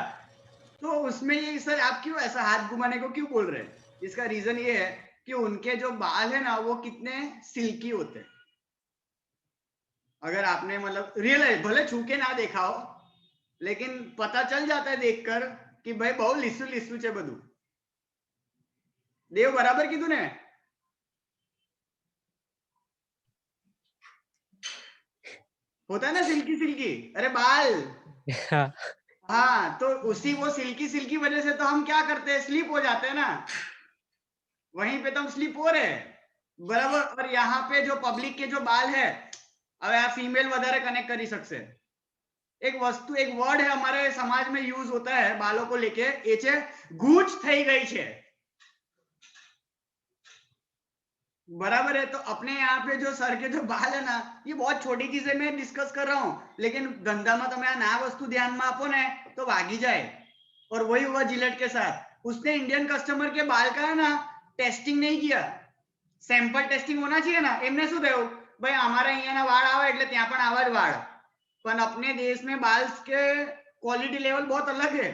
तो उसमें ये सर आप क्यों ऐसा हाथ घुमाने को क्यों बोल रहे हैं? इसका रीजन ये है कि उनके जो बाल है ना वो कितने सिल्की होते हैं। अगर आपने मतलब रियलाइज, भले छू के ना देखा हो, लेकिन पता चल जाता है देखकर कि भाई बहुत लिस्सू છે બધું। देव बराबर कीधું ने? होता है ना सिल्की सिल्की, अरे बाल। हाँ, तो उसी वो सिल्की सिल्की वजह से तो हम क्या करते हैं, स्लीप हो जाते हैं ना, वहीं पे तो हम स्लीप हो रहे हैं बराबर। और यहाँ पे जो पब्लिक के जो बाल है, अब आप फीमेल वगैरह कनेक्ट कर ही सकते हैं। एक वस्तु, एक वर्ड है हमारे समाज में यूज होता है बालों को लेके, ये छे गूंच થઈ गई छे, बराबर है। तो अपने यहाँ पे जो सर के जो बाल है ना, ये बहुत छोटी चीजें मैं डिस्कस कर रहा हूँ, लेकिन धंधा में તમે આ ના વસ્તુ ધ્યાનમાં આપો ને तो भागी जाए। और वही हुआ जिलेट के साथ, उसने इंडियन कस्टमर के बाल का है ना टेस्टिंग नहीं किया, सैंपल टेस्टिंग होना चाहिए ना, એમને શું થયું, ભાઈ અમારા અહીંયાના વાળ આવે એટલે ત્યાં પણ આવા જ વાળ, પણ अपने देश में बाल के क्वालिटी लेवल बहुत अलग है,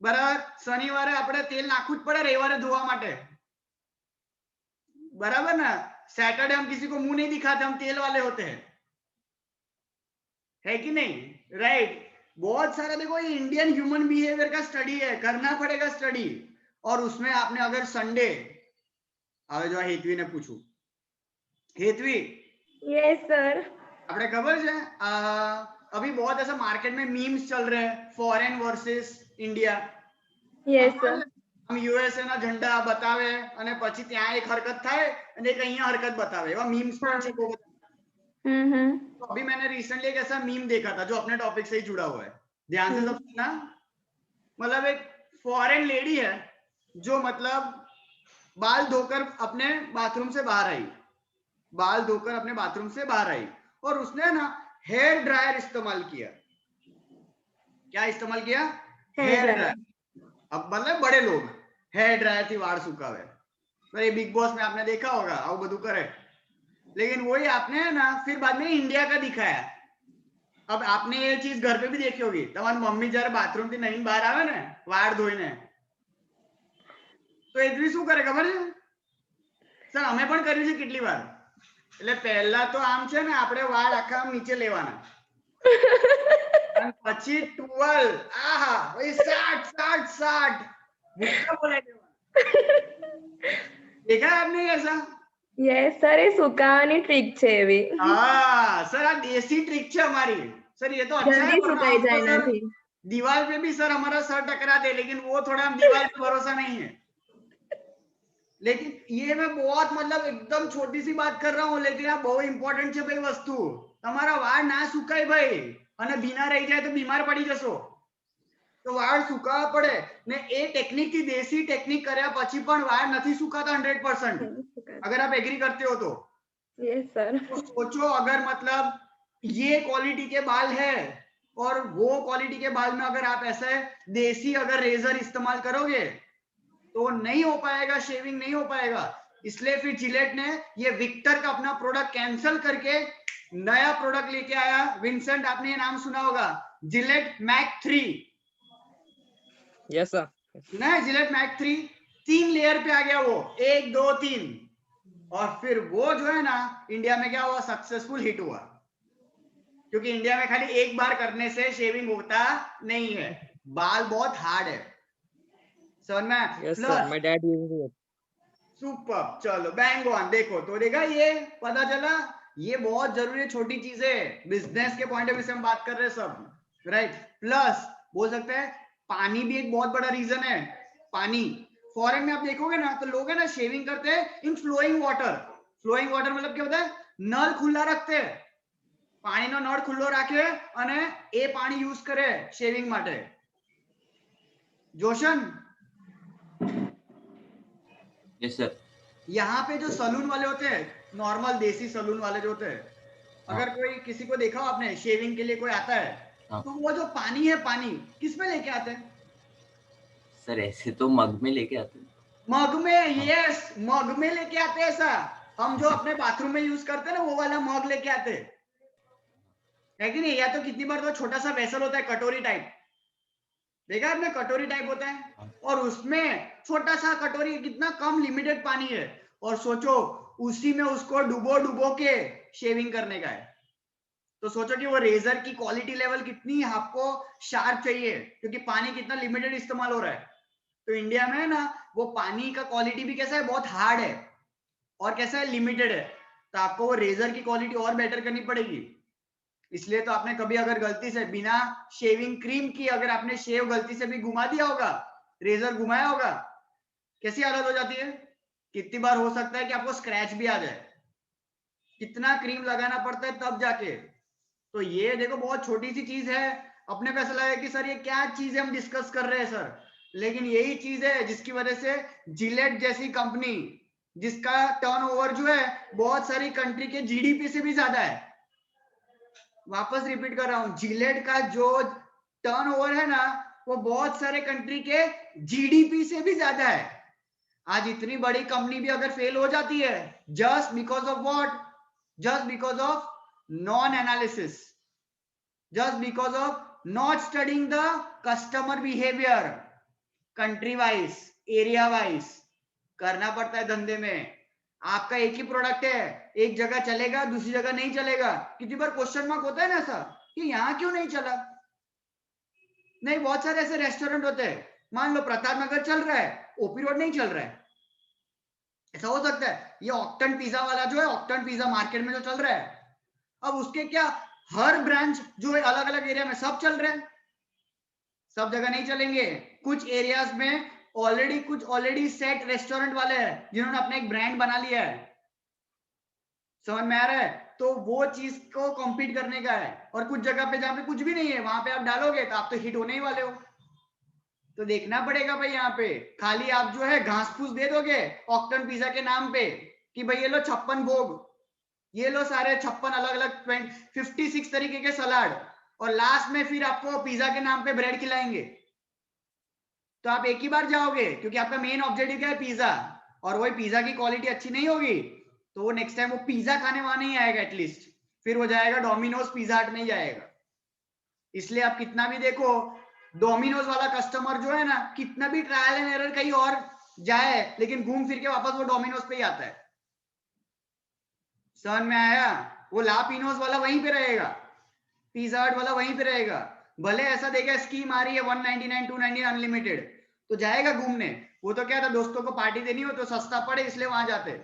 बराबर। शनिवारे આપણે તેલ નાખવું જ પડે રવિવારે ધોવા માટે, बराबर ना। सैटरडे हम किसी को मुंह नहीं दिखाते, हम तेल वाले होते हैं, है कि नहीं, राइट। बहुत सारा देखो ये इंडियन ह्यूमन बिहेवियर का स्टडी है, करना पड़ेगा स्टडी। और उसमें आपने अगर संडे, હવે જો હેતવી ને પૂછું, હેતવી यस सर। આપણે ખબર છે अभी बहुत ऐसा मार्केट में मीम्स चल रहे हैं, foreign versus India. Yes sir. हम यूएसए ના ઝંડા બતાવે અને પછી ત્યાં એક હરકત થાય અને એક અહીંયા હરકત બતાવે, એવા मीम्स પણ છે બહુ બધા। तो अभी मैंने रिसेंटली एक ऐसा मीम देखा था जो अपने टॉपिक से ही जुड़ा हुआ है, ध्यान से सब सुनना। मतलब एक फॉरेन लेडी है जो मतलब बाल धोकर अपने बाथरूम से बाहर आई, बाल धोकर अपने बाथरूम से बाहर आई, और उसने ना हेयर ड्रायर इस्तेमाल किया। क्या इस्तेमाल किया? Hair dryer. अब मतलब बड़े लोग हेयर ड्रायर थी वाળ સુકાવે, तो ये बिग बॉस में आपने देखा होगा આવું બધું करे। लेकिन वही आपने ना फिर बाद में इंडिया का दिखाया। अब आपने ये चीज घर पे भी देखी होगी, તમારી મમ્મી જ્યારે બાથરૂમ થી નહીને બહાર આવે ને વાળ ધોઈને, તો એવી શું કરે ખબર છે સર? અમે પણ કર્યું છે કેટલી વાર। એટલે પહેલા તો આમ છે ને આપણે વાળ આખા આમ નીચે લેવાના, અને પછી ટુવાલ આહા ભાઈ 60 ભૂક્કા બોલાઈ દેવાના। देखा है आपने ऐसा? यस सर, ये सुकाવાની ट्रिक છે એવી। हाँ सर, आ देसी ट्रिक છે हमारी सर। ये तो अच्छा है, जल्दी सुकाई जाए ना थी। दीवार पे भी सर हमारा सर टकरा दे, लेकिन वो थोड़ा हम दीवार पे भरोसा नहीं है। लेकिन ये मैं बहुत मतलब एकदम छोटी सी बात कर रहा हूँ, लेकिन આ બહુ ઇમ્પોર્ટન્ટ છે ભાઈ વસ્તુ। તમારા વાળ ના સુકાય ભાઈ અને ભીના રહી જાય તો બીમાર પડી જશો। તો વાળ સુકાવા પડે ને, એ ટેકનિક થી દેશી ટેકનિક કર્યા પછી પણ વાળ નથી સુકાતા 100%, अगर आप एग्री करते हो तो। Yes sir. तो सोचो अगर मतलब ये क्वालिटी के बाल है और वो क्वालिटी के बाल में अगर आप ऐसे देसी अगर रेजर इस्तेमाल करोगे तो नहीं हो पाएगा, शेविंग नहीं हो पाएगा। इसलिए फिर जिलेट ने ये विक्टर का अपना प्रोडक्ट कैंसिल करके नया प्रोडक्ट लेके आया। विंसेंट, आपने ये नाम सुना होगा, जिलेट मैक 3। Yes sir. सुना है जिलेट मैक 3? 3 लेयर पे आ गया वो, 1 2 3, और फिर वो जो है ना इंडिया में क्या हुआ, सक्सेसफुल हिट हुआ। क्योंकि इंडिया में खाली एक बार करने से शेविंग होता नहीं है, बाल बहुत हार्ड है, समझ में? Yes sir, my dad using it. Super, चलो बैंग ऑन। देखो तो देखा, ये पता चला, ये बहुत जरूरी है, छोटी चीज है, बिजनेस के पॉइंट ऑफ व्यू से हम बात कर रहे हैं सब, राइट। प्लस बोल सकते हैं पानी भी एक बहुत बड़ा रीजन है। पानी फॉरेन में आप देखोगे ना तो लोग है ना शेविंग करते हैं इन फ्लोइंग वाटर। फ्लोइंग वाटर मतलब क्या होता है, नल खुला रखते हैं, પાણીનો નળ ખુલ્લો રાખે અને એ પાણી યુઝ કરે શેવિંગ માટે। જોશન, यस सर। यहाँ पे जो सलून वाले होते हैं, नॉर्मल देसी सलून वाले जो होते हैं, अगर कोई किसी को देखा हो आपने शेविंग के लिए कोई आता है, तो वो जो पानी है, पानी किस में लेके आते हैं सर? ऐसे तो मग में लेके आते हैं। मग में, यस, मग में लेके आते हैं। ऐसा हम जो अपने बाथरूम में यूज करते हैं ना, वो वाला मग लेके आते हैं, है कि नहीं? या तो कितनी बार तो छोटा सा वेसल होता है, कटोरी टाइप, देखा आपने, कटोरी टाइप होता है, और उसमें छोटा सा कटोरी, कितना कम लिमिटेड पानी है, और सोचो उसी में उसको डुबो डुबो के शेविंग करने का है। तो सोचो कि वो रेजर की क्वालिटी लेवल कितनी आपको शार्प चाहिए, क्योंकि पानी कितना लिमिटेड इस्तेमाल हो रहा है। तो इंडिया में ना वो पानी का क्वालिटी भी कैसा है, बहुत हार्ड है, और कैसा है, लिमिटेड है। तो आपको वो रेजर की क्वालिटी और बेटर करनी पड़ेगी। इसलिए तो आपने कभी अगर गलती से बिना शेविंग क्रीम की अगर आपने शेव गलती से भी घुमा दिया होगा, रेजर घुमाया होगा, कैसी हालत हो जाती है? कितनी बार हो सकता है कि आपको स्क्रैच भी आ जाए, कितना क्रीम लगाना पड़ता है तब जाके। तो ये देखो बहुत छोटी सी चीज है, अपने को ऐसा लगा कि सर ये क्या चीज है हम डिस्कस कर रहे हैं सर, लेकिन यही चीज है जिसकी वजह से जिलेट जैसी कंपनी, जिसका टर्नओवर जो है बहुत सारी कंट्री के जीडीपी से भी ज्यादा है, वापस रिपीट कर रहा हूं, जिलेट का जो टर्नओवर है ना वो बहुत सारे कंट्री के जीडीपी से भी ज्यादा है। आज इतनी बड़ी कंपनी भी अगर फेल हो जाती है just because of what, just because of non analysis, just because of not studying the customer behaviour country wise, area wise, करना पड़ता है धंधे में। आपका एक ही प्रोडक्ट है, एक जगह चलेगा दूसरी जगह नहीं चलेगा। कितनी बार क्वेश्चन मार्क होता है ना ऐसा कि यहाँ क्यों नहीं चला? नहीं, बहुत सारे ऐसे रेस्टोरेंट होते हैं, मान लो प्रताप नगर चल रहा है, ओपी रोड नहीं चल रहा है, ऐसा हो सकता है। ये ऑक्टन पिज्जा वाला जो है, ऑक्टन पिज्जा मार्केट में जो चल रहा है, अब उसके क्या हर ब्रांच जो है अलग अलग एरिया में सब चल रहे हैं, सब जगह नहीं चलेंगे। कुछ एरियाज में ऑलरेडी सेट रेस्टोरेंट वाले हैं जिन्होंने अपना एक ब्रांड बना लिया है, समझ में आ रहा है? तो वो चीज को कॉम्पीट करने का है। और कुछ जगह पे जहाँ पे कुछ भी नहीं है वहां पे आप डालोगे तो आप तो हिट होने ही वाले हो। तो देखना पड़ेगा भाई, यहाँ पे खाली आप जो है घास फूस दे दोगे ऑक्टन पिज्जा के नाम पे कि भाई ये लो 56 भोग, ये लो सारे 56 अलग अलग 56 तरीके के सलाद, और लास्ट में फिर आपको पिज्जा के नाम पे ब्रेड खिलाएंगे, तो आप एक ही बार जाओगे क्योंकि आपका मेन ऑब्जेक्टिव क्या है, पिज्जा। और वही पिज्जा की क्वालिटी अच्छी नहीं होगी तो वो नेक्स्ट टाइम वो पिज्जा खाने वहां नहीं आएगा, एटलीस्ट फिर वो जाएगा डोमिनोज पिज्जा हट में जाएगा। इसलिए आप कितना भी देखो, डोमिनोज वाला कस्टमर जो है ना, कितना भी ट्रायल एंड एरर कहीं और जाए लेकिन घूम फिर के वापस वो डोमिनोज पे ही आता है। समझ में आया? वो ला पिनोज वाला वहीं पे रहेगा, पिज्जा हट वाला वहीं पे रहेगा, भले ऐसा देगा स्कीम आ रही है 199 299 अनलिमिटेड तो जाएगा घूमने। वो तो क्या था, दोस्तों को पार्टी देनी हो तो सस्ता पड़े इसलिए वहां जाते।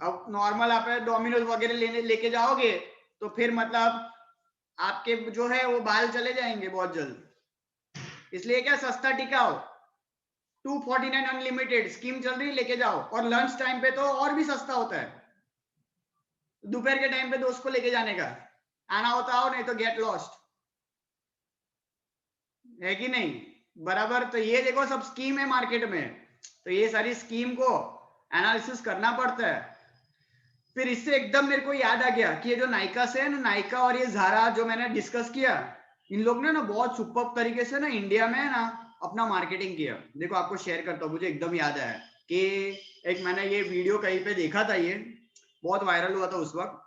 अब नॉर्मल आप डोमिनोज वगैरह लेके जाओगे तो फिर मतलब आपके जो है वो बाल चले जाएंगे बहुत जल्द। इसलिए क्या, सस्ता टिकाओ, 249 अनलिमिटेड स्कीम चल रही है, लेके जाओ। और लंच टाइम पे तो और भी सस्ता होता है, दोपहर के टाइम पे दोस्त को लेके जाने का, आना होता आओ नहीं तो गेट लॉस्ट, है कि नहीं? बराबर। तो ये देखो सब स्कीम है मार्केट में, तो ये सारी स्कीम को एनालिसिस करना पड़ता है। फिर इससे एकदम मेरे को याद आ गया कि ये जो नायका से है ना, नायका और ये ज़ारा जो मैंने डिस्कस किया, इन लोग ने ना बहुत सुपर तरीके से ना इंडिया में ना अपना मार्केटिंग किया। देखो आपको शेयर करता हूँ, मुझे एकदम याद आया कि एक मैंने ये वीडियो कहीं पे देखा था, ये बहुत वायरल हुआ था उस वक्त,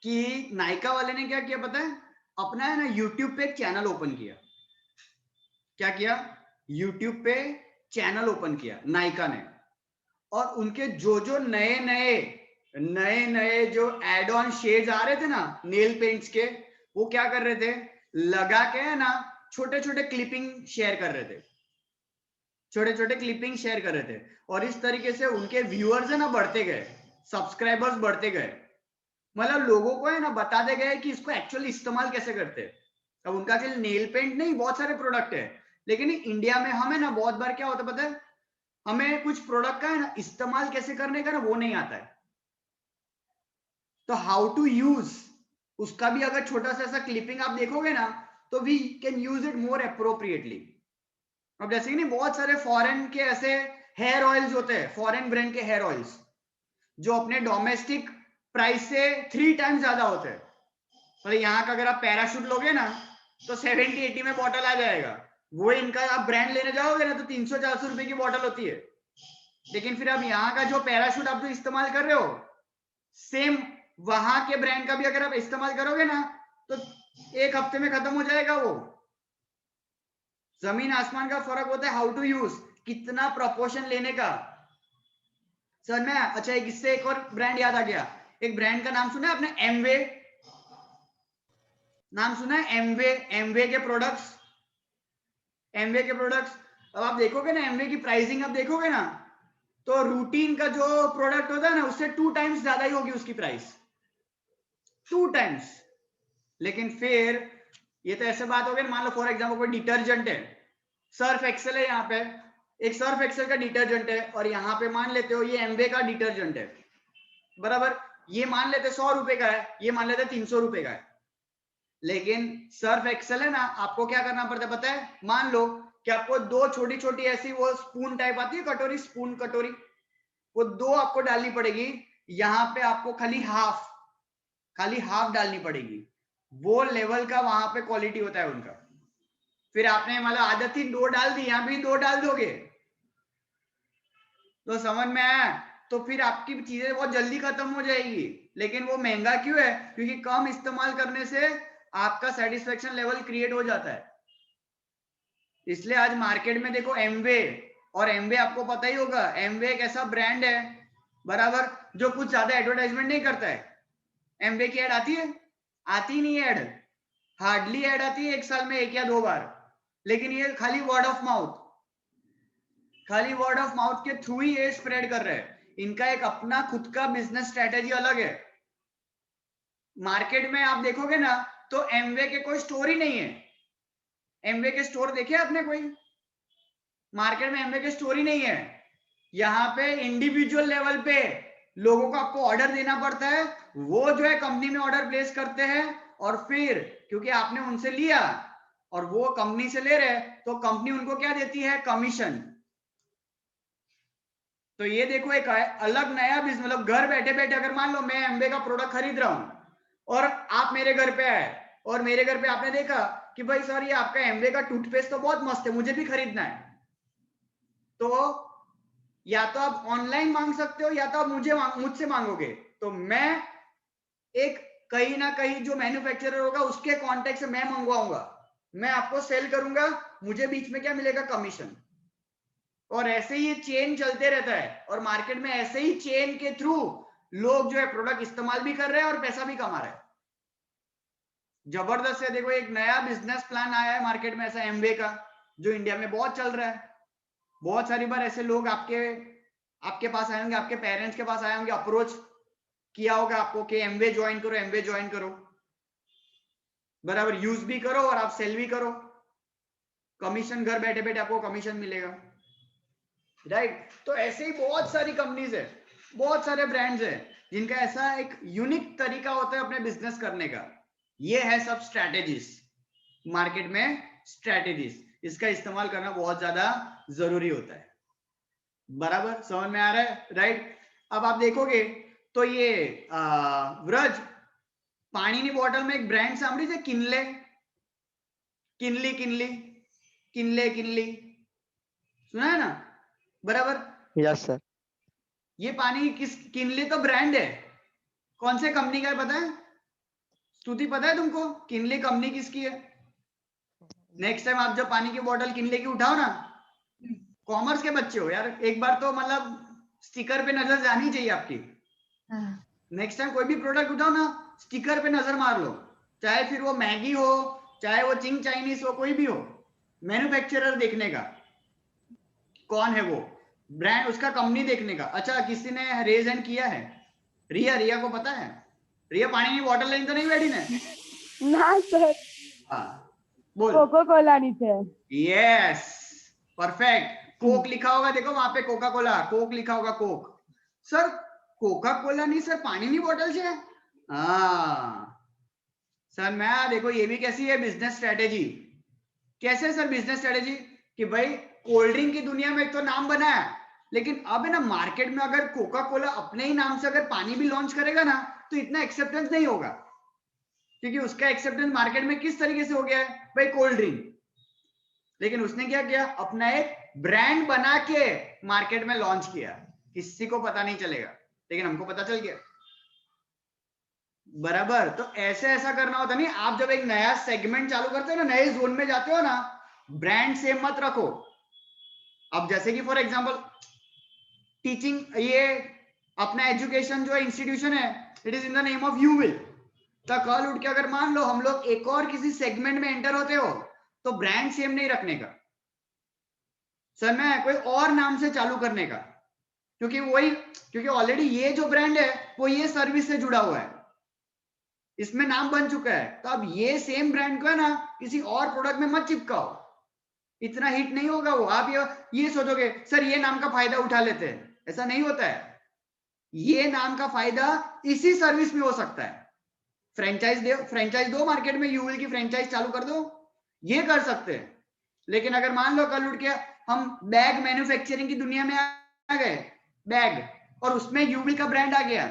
कि नायका वाले ने क्या किया पता है, अपना है ना यूट्यूब पे एक चैनल ओपन किया। क्या किया? यूट्यूब पे चैनल ओपन किया नायका ने, और उनके जो नए नए जो एड ऑन शेड्स आ रहे थे ना नेल पेंट्स के, वो क्या कर रहे थे, लगा के है ना छोटे छोटे क्लिपिंग शेयर कर रहे थे, छोटे छोटे क्लिपिंग शेयर कर रहे थे। और इस तरीके से उनके व्यूअर्स है ना बढ़ते गए, सब्सक्राइबर्स बढ़ते गए, मतलब लोगों को है ना बताते गए कि इसको एक्चुअली इस्तेमाल कैसे करते हैं। अब उनका सिर्फ नेल पेंट नहीं, बहुत सारे प्रोडक्ट है, लेकिन इंडिया में हमें ना बहुत बार क्या होता है पता है, हमें कुछ प्रोडक्ट का है ना इस्तेमाल कैसे करने का ना वो नहीं आता है। तो हाउ टू यूज उसका भी अगर छोटा सा ऐसा क्लिपिंग आप देखोगे ना तो we can use it more appropriately. अब जैसे कि नहीं, बहुत सारे फॉरेन के ऐसे हेयर ऑयल्स होते हैं, फॉरेन ब्रांड के हेयर ऑयल्स जो अपने डोमेस्टिक प्राइस से 3 टाइम्स ज्यादा होते हैं। मतलब यहाँ का अगर आप पैराशूट लोगे ना तो 70-80 में बॉटल आ जाएगा, वो इनका आप ब्रांड लेने जाओगे ना तो 300-400 रुपए की बॉटल होती है। लेकिन फिर अब यहाँ का जो पैराशूट आप जो इस्तेमाल कर रहे हो, सेम वहां के ब्रांड का भी अगर आप इस्तेमाल करोगे ना तो 1 हफ्ते में खत्म हो जाएगा। वो जमीन आसमान का फर्क होता है हाउ टू यूज, कितना प्रोपोर्शन लेने का। समझ में? अच्छा, इससे एक और ब्रांड याद आ गया, एक ब्रांड का नाम सुना है आपने, एमवे नाम सुना है? एमवे के प्रोडक्ट्स, एमवे के प्रोडक्ट्स। अब आप देखोगे ना एमवे की प्राइसिंग, आप देखोगे ना तो रूटीन का जो प्रोडक्ट होता है ना उससे 2 टाइम्स ज्यादा ही होगी उसकी प्राइस, 2 टाइम्स। लेकिन फिर ये तो ऐसे बात हो गई, मान लो फॉर एग्जाम्पल कोई डिटर्जेंट है, सर्फ एक्सेल है, यहाँ पे एक सर्फ एक्सेल का डिटर्जेंट है और यहाँ पे मान लेते हो ये एमवे का डिटर्जेंट है, बराबर। ये मान लेते 100 रुपए का है, ये मान लेते 300 रुपए का है। लेकिन सर्फ एक्सेल है ना, आपको क्या करना पड़ता है पता है? मान लो कि आपको 2 छोटी छोटी ऐसी वो स्पून टाइप आती है, कटोरी, स्पून कटोरी, वो 2 आपको डालनी पड़ेगी। यहाँ पे आपको खाली हाफ डालनी पड़ेगी। वो लेवल का वहां पे क्वालिटी होता है उनका। फिर आपने मतलब आदत थी 2 डाल दी, यहाँ भी 2 डाल दोगे तो समझ में आया? तो फिर आपकी चीजें बहुत जल्दी खत्म हो जाएगी। लेकिन वो महंगा क्यों है? क्योंकि कम इस्तेमाल करने से आपका सेटिस्फेक्शन लेवल क्रिएट हो जाता है। इसलिए आज मार्केट में देखो एमवे, और एमवे आपको पता ही होगा, एमवे एक ऐसा ब्रांड है, बराबर, जो कुछ ज्यादा एडवर्टाइजमेंट नहीं करता है। एमवे की एड आती है? आती नहीं है एड, हार्डली एड आती है एक साल में 1 या 2 बार। लेकिन ये खाली वर्ड ऑफ माउथ के थ्रू ही ये स्प्रेड कर रहे हैं। इनका एक अपना खुद का बिजनेस स्ट्रेटेजी अलग है। मार्केट में आप देखोगे ना तो एमवे के कोई स्टोर ही नहीं है। एमवे के स्टोर देखे आपने कोई? मार्केट में एमवे के स्टोर ही नहीं है। यहाँ पे इंडिविजुअल लेवल पे लोगों को आपको ऑर्डर देना पड़ता है, वो जो है कंपनी में ऑर्डर प्लेस करते हैं, और फिर क्योंकि आपने उनसे लिया और वो कंपनी से ले रहे तो कंपनी उनको क्या देती है? कमीशन। तो ये देखो एक अलग नया बिजनेस, मतलब घर बैठे बैठे अगर मान लो मैं एमवे का प्रोडक्ट खरीद रहा हूं और आप मेरे घर पे आए और मेरे घर पे आपने देखा कि भाई सर ये आपका एमवे का टूथपेस्ट तो बहुत मस्त है, मुझे भी खरीदना है, तो या तो आप ऑनलाइन मांग सकते हो या तो आप मुझसे मांगोगे। तो मैं एक कहीं ना कहीं जो मैन्युफैक्चरर होगा उसके कॉन्टेक्ट से मैं मंगवाऊंगा, मैं आपको सेल करूंगा, मुझे बीच में क्या मिलेगा? कमीशन। और ऐसे ही ये चेन चलते रहता है और मार्केट में ऐसे ही चेन के थ्रू लोग जो है प्रोडक्ट इस्तेमाल भी कर रहे हैं और पैसा भी कमा रहे हैं। जबरदस्त है। देखो एक नया बिजनेस प्लान आया है मार्केट में ऐसा एमवे का, जो इंडिया में बहुत चल रहा है। बहुत सारी बार ऐसे लोग आपके पास आए होंगे, आपके पेरेंट्स के पास आए होंगे, अप्रोच किया होगा आपको कि एमवे ज्वाइन करो, एमवे ज्वाइन करो, बराबर, यूज भी करो और आप सेल भी करो, कमीशन, घर बैठे बैठे आपको कमीशन मिलेगा, राइट। तो ऐसे ही बहुत सारी कंपनीज है, बहुत सारे ब्रांड्स है जिनका ऐसा एक यूनिक तरीका होता है अपने बिजनेस करने का। ये है सब स्ट्रैटेजीज, मार्केट में स्ट्रैटेजीज, इसका इस्तेमाल करना बहुत ज्यादा जरूरी होता है, बराबर, समझ में आ रहा है, राइट। अब आप देखोगे तो ये व्रज पानी की बोतल में एक ब्रांड सामने से Kinley, Kinley Kinley Kinley Kinley, सुना है ना, बराबर? Yes sir. ये पानी किस, किनले तो ब्रांड है, कौन से कंपनी का है पता है? स्तुति पता है तुमको किनले कंपनी किसकी है? नेक्स्ट टाइम आप जब पानी की बोतल किनले की उठाओ ना, कॉमर्स के बच्चे हो यार, एक बार तो मतलब स्टिकर पे नजर जानी चाहिए आपकी। नेक्स्ट टाइम कोई भी प्रोडक्ट उठाओ ना, स्टिकर पे नजर मार लो, चाहे फिर वो मैगी हो, चाहे वो चिंग चाइनीज हो, कोई भी हो, मैन्युफैक्चरर देखने का कौन है वो, ब्रांड, उसका कंपनी देखने का। अच्छा किसी ने रेज हैंड किया है? रिया को पता है? रिया पानी की बोतल लेने तो नहीं बैठी ने? ना सर, हाँ बोल। कोको कोला नहीं थे। Yes, perfect. कोक लिखा होगा, देखो वहां पे कोका कोला, कोक लिखा होगा, कोक। सर कोका कोला नहीं सर, पानी की बोतल से। हाँ सर, मैं देखो ये भी कैसी है बिजनेस स्ट्रेटेजी। कैसे सर बिजनेस स्ट्रेटेजी? कि भाई कोल्ड ड्रिंक की दुनिया में एक तो नाम बना है, लेकिन अब है ना मार्केट में अगर कोका कोला अपने ही नाम से अगर पानी भी लॉन्च करेगा ना तो इतना एक्सेप्टेंस नहीं होगा, क्योंकि उसका एक्सेप्टेंस मार्केट में किस तरीके से हो गया है भाई, कोल्ड ड्रिंक। लेकिन उसने क्या किया, अपना एक ब्रांड बना के मार्केट में लॉन्च किया, किसी को पता नहीं चलेगा, लेकिन हमको पता चल गया, बराबर। तो ऐसे ऐसा करना होता नहीं। आप जब एक नया सेगमेंट चालू करते हो ना, नए जोन में जाते हो ना, ब्रांड सेम मत रखो। अब जैसे कि फॉर एग्जांपल टीचिंग, ये अपना एजुकेशन जो इंस्टीट्यूशन है, it is in the name of you will. तो कल उठ के अगर मान लो हम लोग एक और किसी सेगमेंट में एंटर होते हो तो ब्रांड सेम नहीं रखने का, सर मैं कोई और नाम से चालू करने का, क्योंकि ऑलरेडी ये जो ब्रांड है वो ये सर्विस से जुड़ा हुआ है, इसमें नाम बन चुका है। तो अब ये सेम ब्रांड को है ना किसी और प्रोडक्ट में मत चिपकाओ, इतना हिट नहीं होगा वो। आप ये सोचोगे सर ये नाम का फायदा उठा लेते हैं, ऐसा नहीं होता है। ये नाम का फायदा इसी सर्विस में हो सकता है। फ्रेंचाइज दो मार्केट में, यूविल की फ्रेंचाइज चालू कर दो, ये कर सकते हैं। लेकिन अगर मान लो कल उठ के हम बैग मैन्युफैक्चरिंग की दुनिया में आ गए, बैग, और उसमें यूविल का ब्रांड आ गया,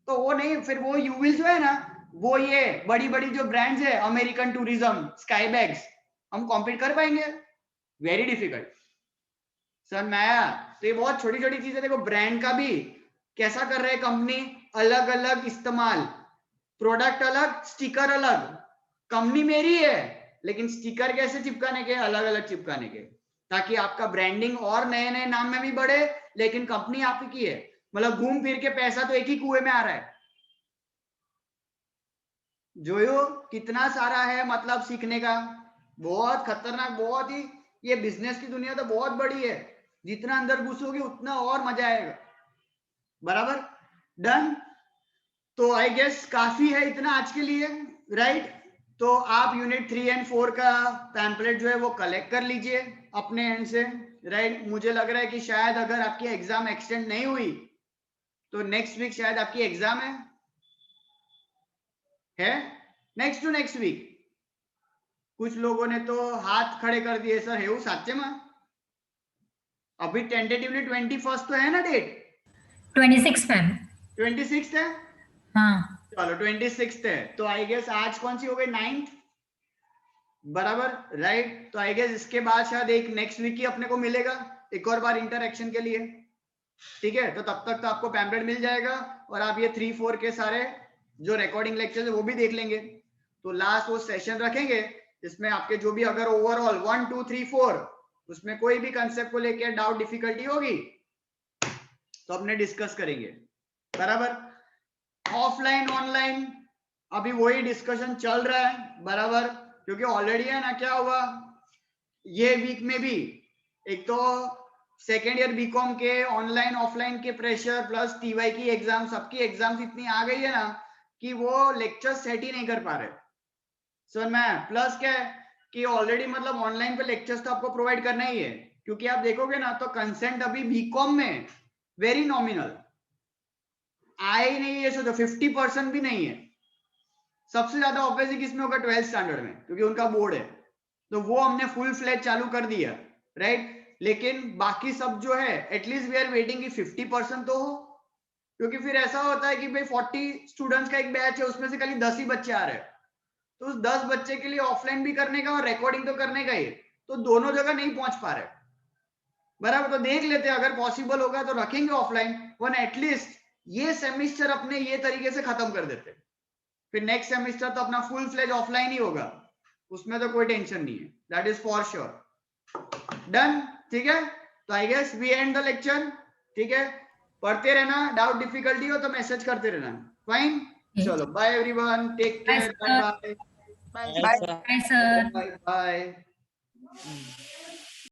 तो वो नहीं, फिर वो यूविल जो है ना, वो ये बड़ी बड़ी जो ब्रांड्स है, अमेरिकन टूरिज्म, स्काई बैग्स, हम कॉम्पीट कर पाएंगे? Very difficult sir. मैं तो ये बहुत छोटी छोटी चीजें, देखो ब्रांड का भी कैसा कर रहे हैं कंपनी, अलग अलग इस्तेमाल, प्रोडक्ट अलग, स्टिकर अलग। कंपनी मेरी है लेकिन स्टिकर कैसे चिपकाने के, अलग अलग चिपकाने के, ताकि आपका ब्रांडिंग और नए नए नाम में भी बढ़े, लेकिन कंपनी आप की है। मतलब घूम फिर के पैसा तो एक ही कुएं में आ रहा है। जो कितना सारा है मतलब सीखने का, बहुत खतरनाक, बहुत ही, ये बिजनेस की दुनिया तो बहुत बड़ी है, जितना अंदर घुसोगे उतना और मजा आएगा। बराबर, डन। तो आई गेस काफी है इतना आज के लिए, राइट। तो आप यूनिट 3 और 4 का पैम्पलेट जो है वो कलेक्ट कर लीजिए अपने एंड से, राइट। मुझे लग रहा है कि शायद अगर आपकी एग्जाम एक्सटेंड नहीं हुई तो नेक्स्ट वीक शायद आपकी एग्जाम है नेक्स्ट टू नेक्स्ट वीक। कुछ लोगों ने तो हाथ खड़े कर दिए, सर है वो साचे में? अभी टेंटेटिवली 21 तो है ना डेट? 26 मैम। 26 है, हाँ चलो 26 है। तो आई गेस आज कौन सी हो गई, 9th, बराबर, राइट। तो आई गेस इसके बाद शायद एक नेक्स्ट वीक ही अपने को मिलेगा एक और बार इंटरएक्शन के लिए, ठीक है। तो तब तक तो आपको पैम्पलेट मिल जाएगा और आप ये 3-4 के सारे जो रिकॉर्डिंग लेक्चर है वो भी देख लेंगे। तो लास्ट वो सेशन रखेंगे इसमें आपके जो भी अगर ओवरऑल 1 2 3 4 उसमें कोई भी कंसेप्ट को लेकर डाउट डिफिकल्टी होगी तो अपने डिस्कस करेंगे, बराबर। ऑफलाइन ऑनलाइन अभी वही डिस्कशन चल रहा है, बराबर, क्योंकि ऑलरेडी है ना क्या हुआ ये वीक में भी, एक तो सेकेंड ईयर बीकॉम के ऑनलाइन ऑफलाइन के प्रेशर प्लस टीवाई की एग्जाम, सबकी एग्जाम्स इतनी आ गई है ना कि वो लेक्चर सेट ही नहीं कर पा रहे। सर मैं प्लस क्या है कि ऑलरेडी मतलब ऑनलाइन पे लेक्चर्स तो आपको प्रोवाइड करना ही है, क्योंकि आप देखोगे ना तो कंसेंट अभी बीकॉम में वेरी नॉमिनल आए ही नहीं, ये सोचो 50% भी नहीं है। सबसे ज्यादा ऑब्वियसली किसमें होगा, 12th स्टैंडर्ड में, क्योंकि उनका बोर्ड है, तो वो हमने फुल फ्लैश चालू कर दिया, राइट। लेकिन बाकी सब जो है एटलीस्ट वी आर वेटिंग कि 50% तो हो, क्योंकि फिर ऐसा होता है कि भाई 40 स्टूडेंट्स का एक बैच है, उसमें से खाली 10 ही बच्चे आ रहे हैं, तो उस 10 बच्चे के लिए ऑफलाइन भी करने का और रिकॉर्डिंग तो करने का ही, तो दोनों जगह नहीं पहुंच पा रहे, बराबर। तो देख लेते हैं अगर पॉसिबल होगा तो रखेंगे ऑफलाइन, वन एटलीस्ट ये सेमिस्टर अपने ये तरीके से खत्म कर देते, फिर नेक्स्ट सेमिस्टर तो अपना फुल फ्लेज ऑफलाइन ही होगा, उसमें तो कोई टेंशन नहीं है, that is for sure. Done, ठीक है। तो I guess we end the lecture, ठीक है। पढ़ते रहना, डाउट डिफिकल्टी हो तो मैसेज करते रहना, फाइन। चलो bye everyone, take care, bye bye bye sir. Bye bye.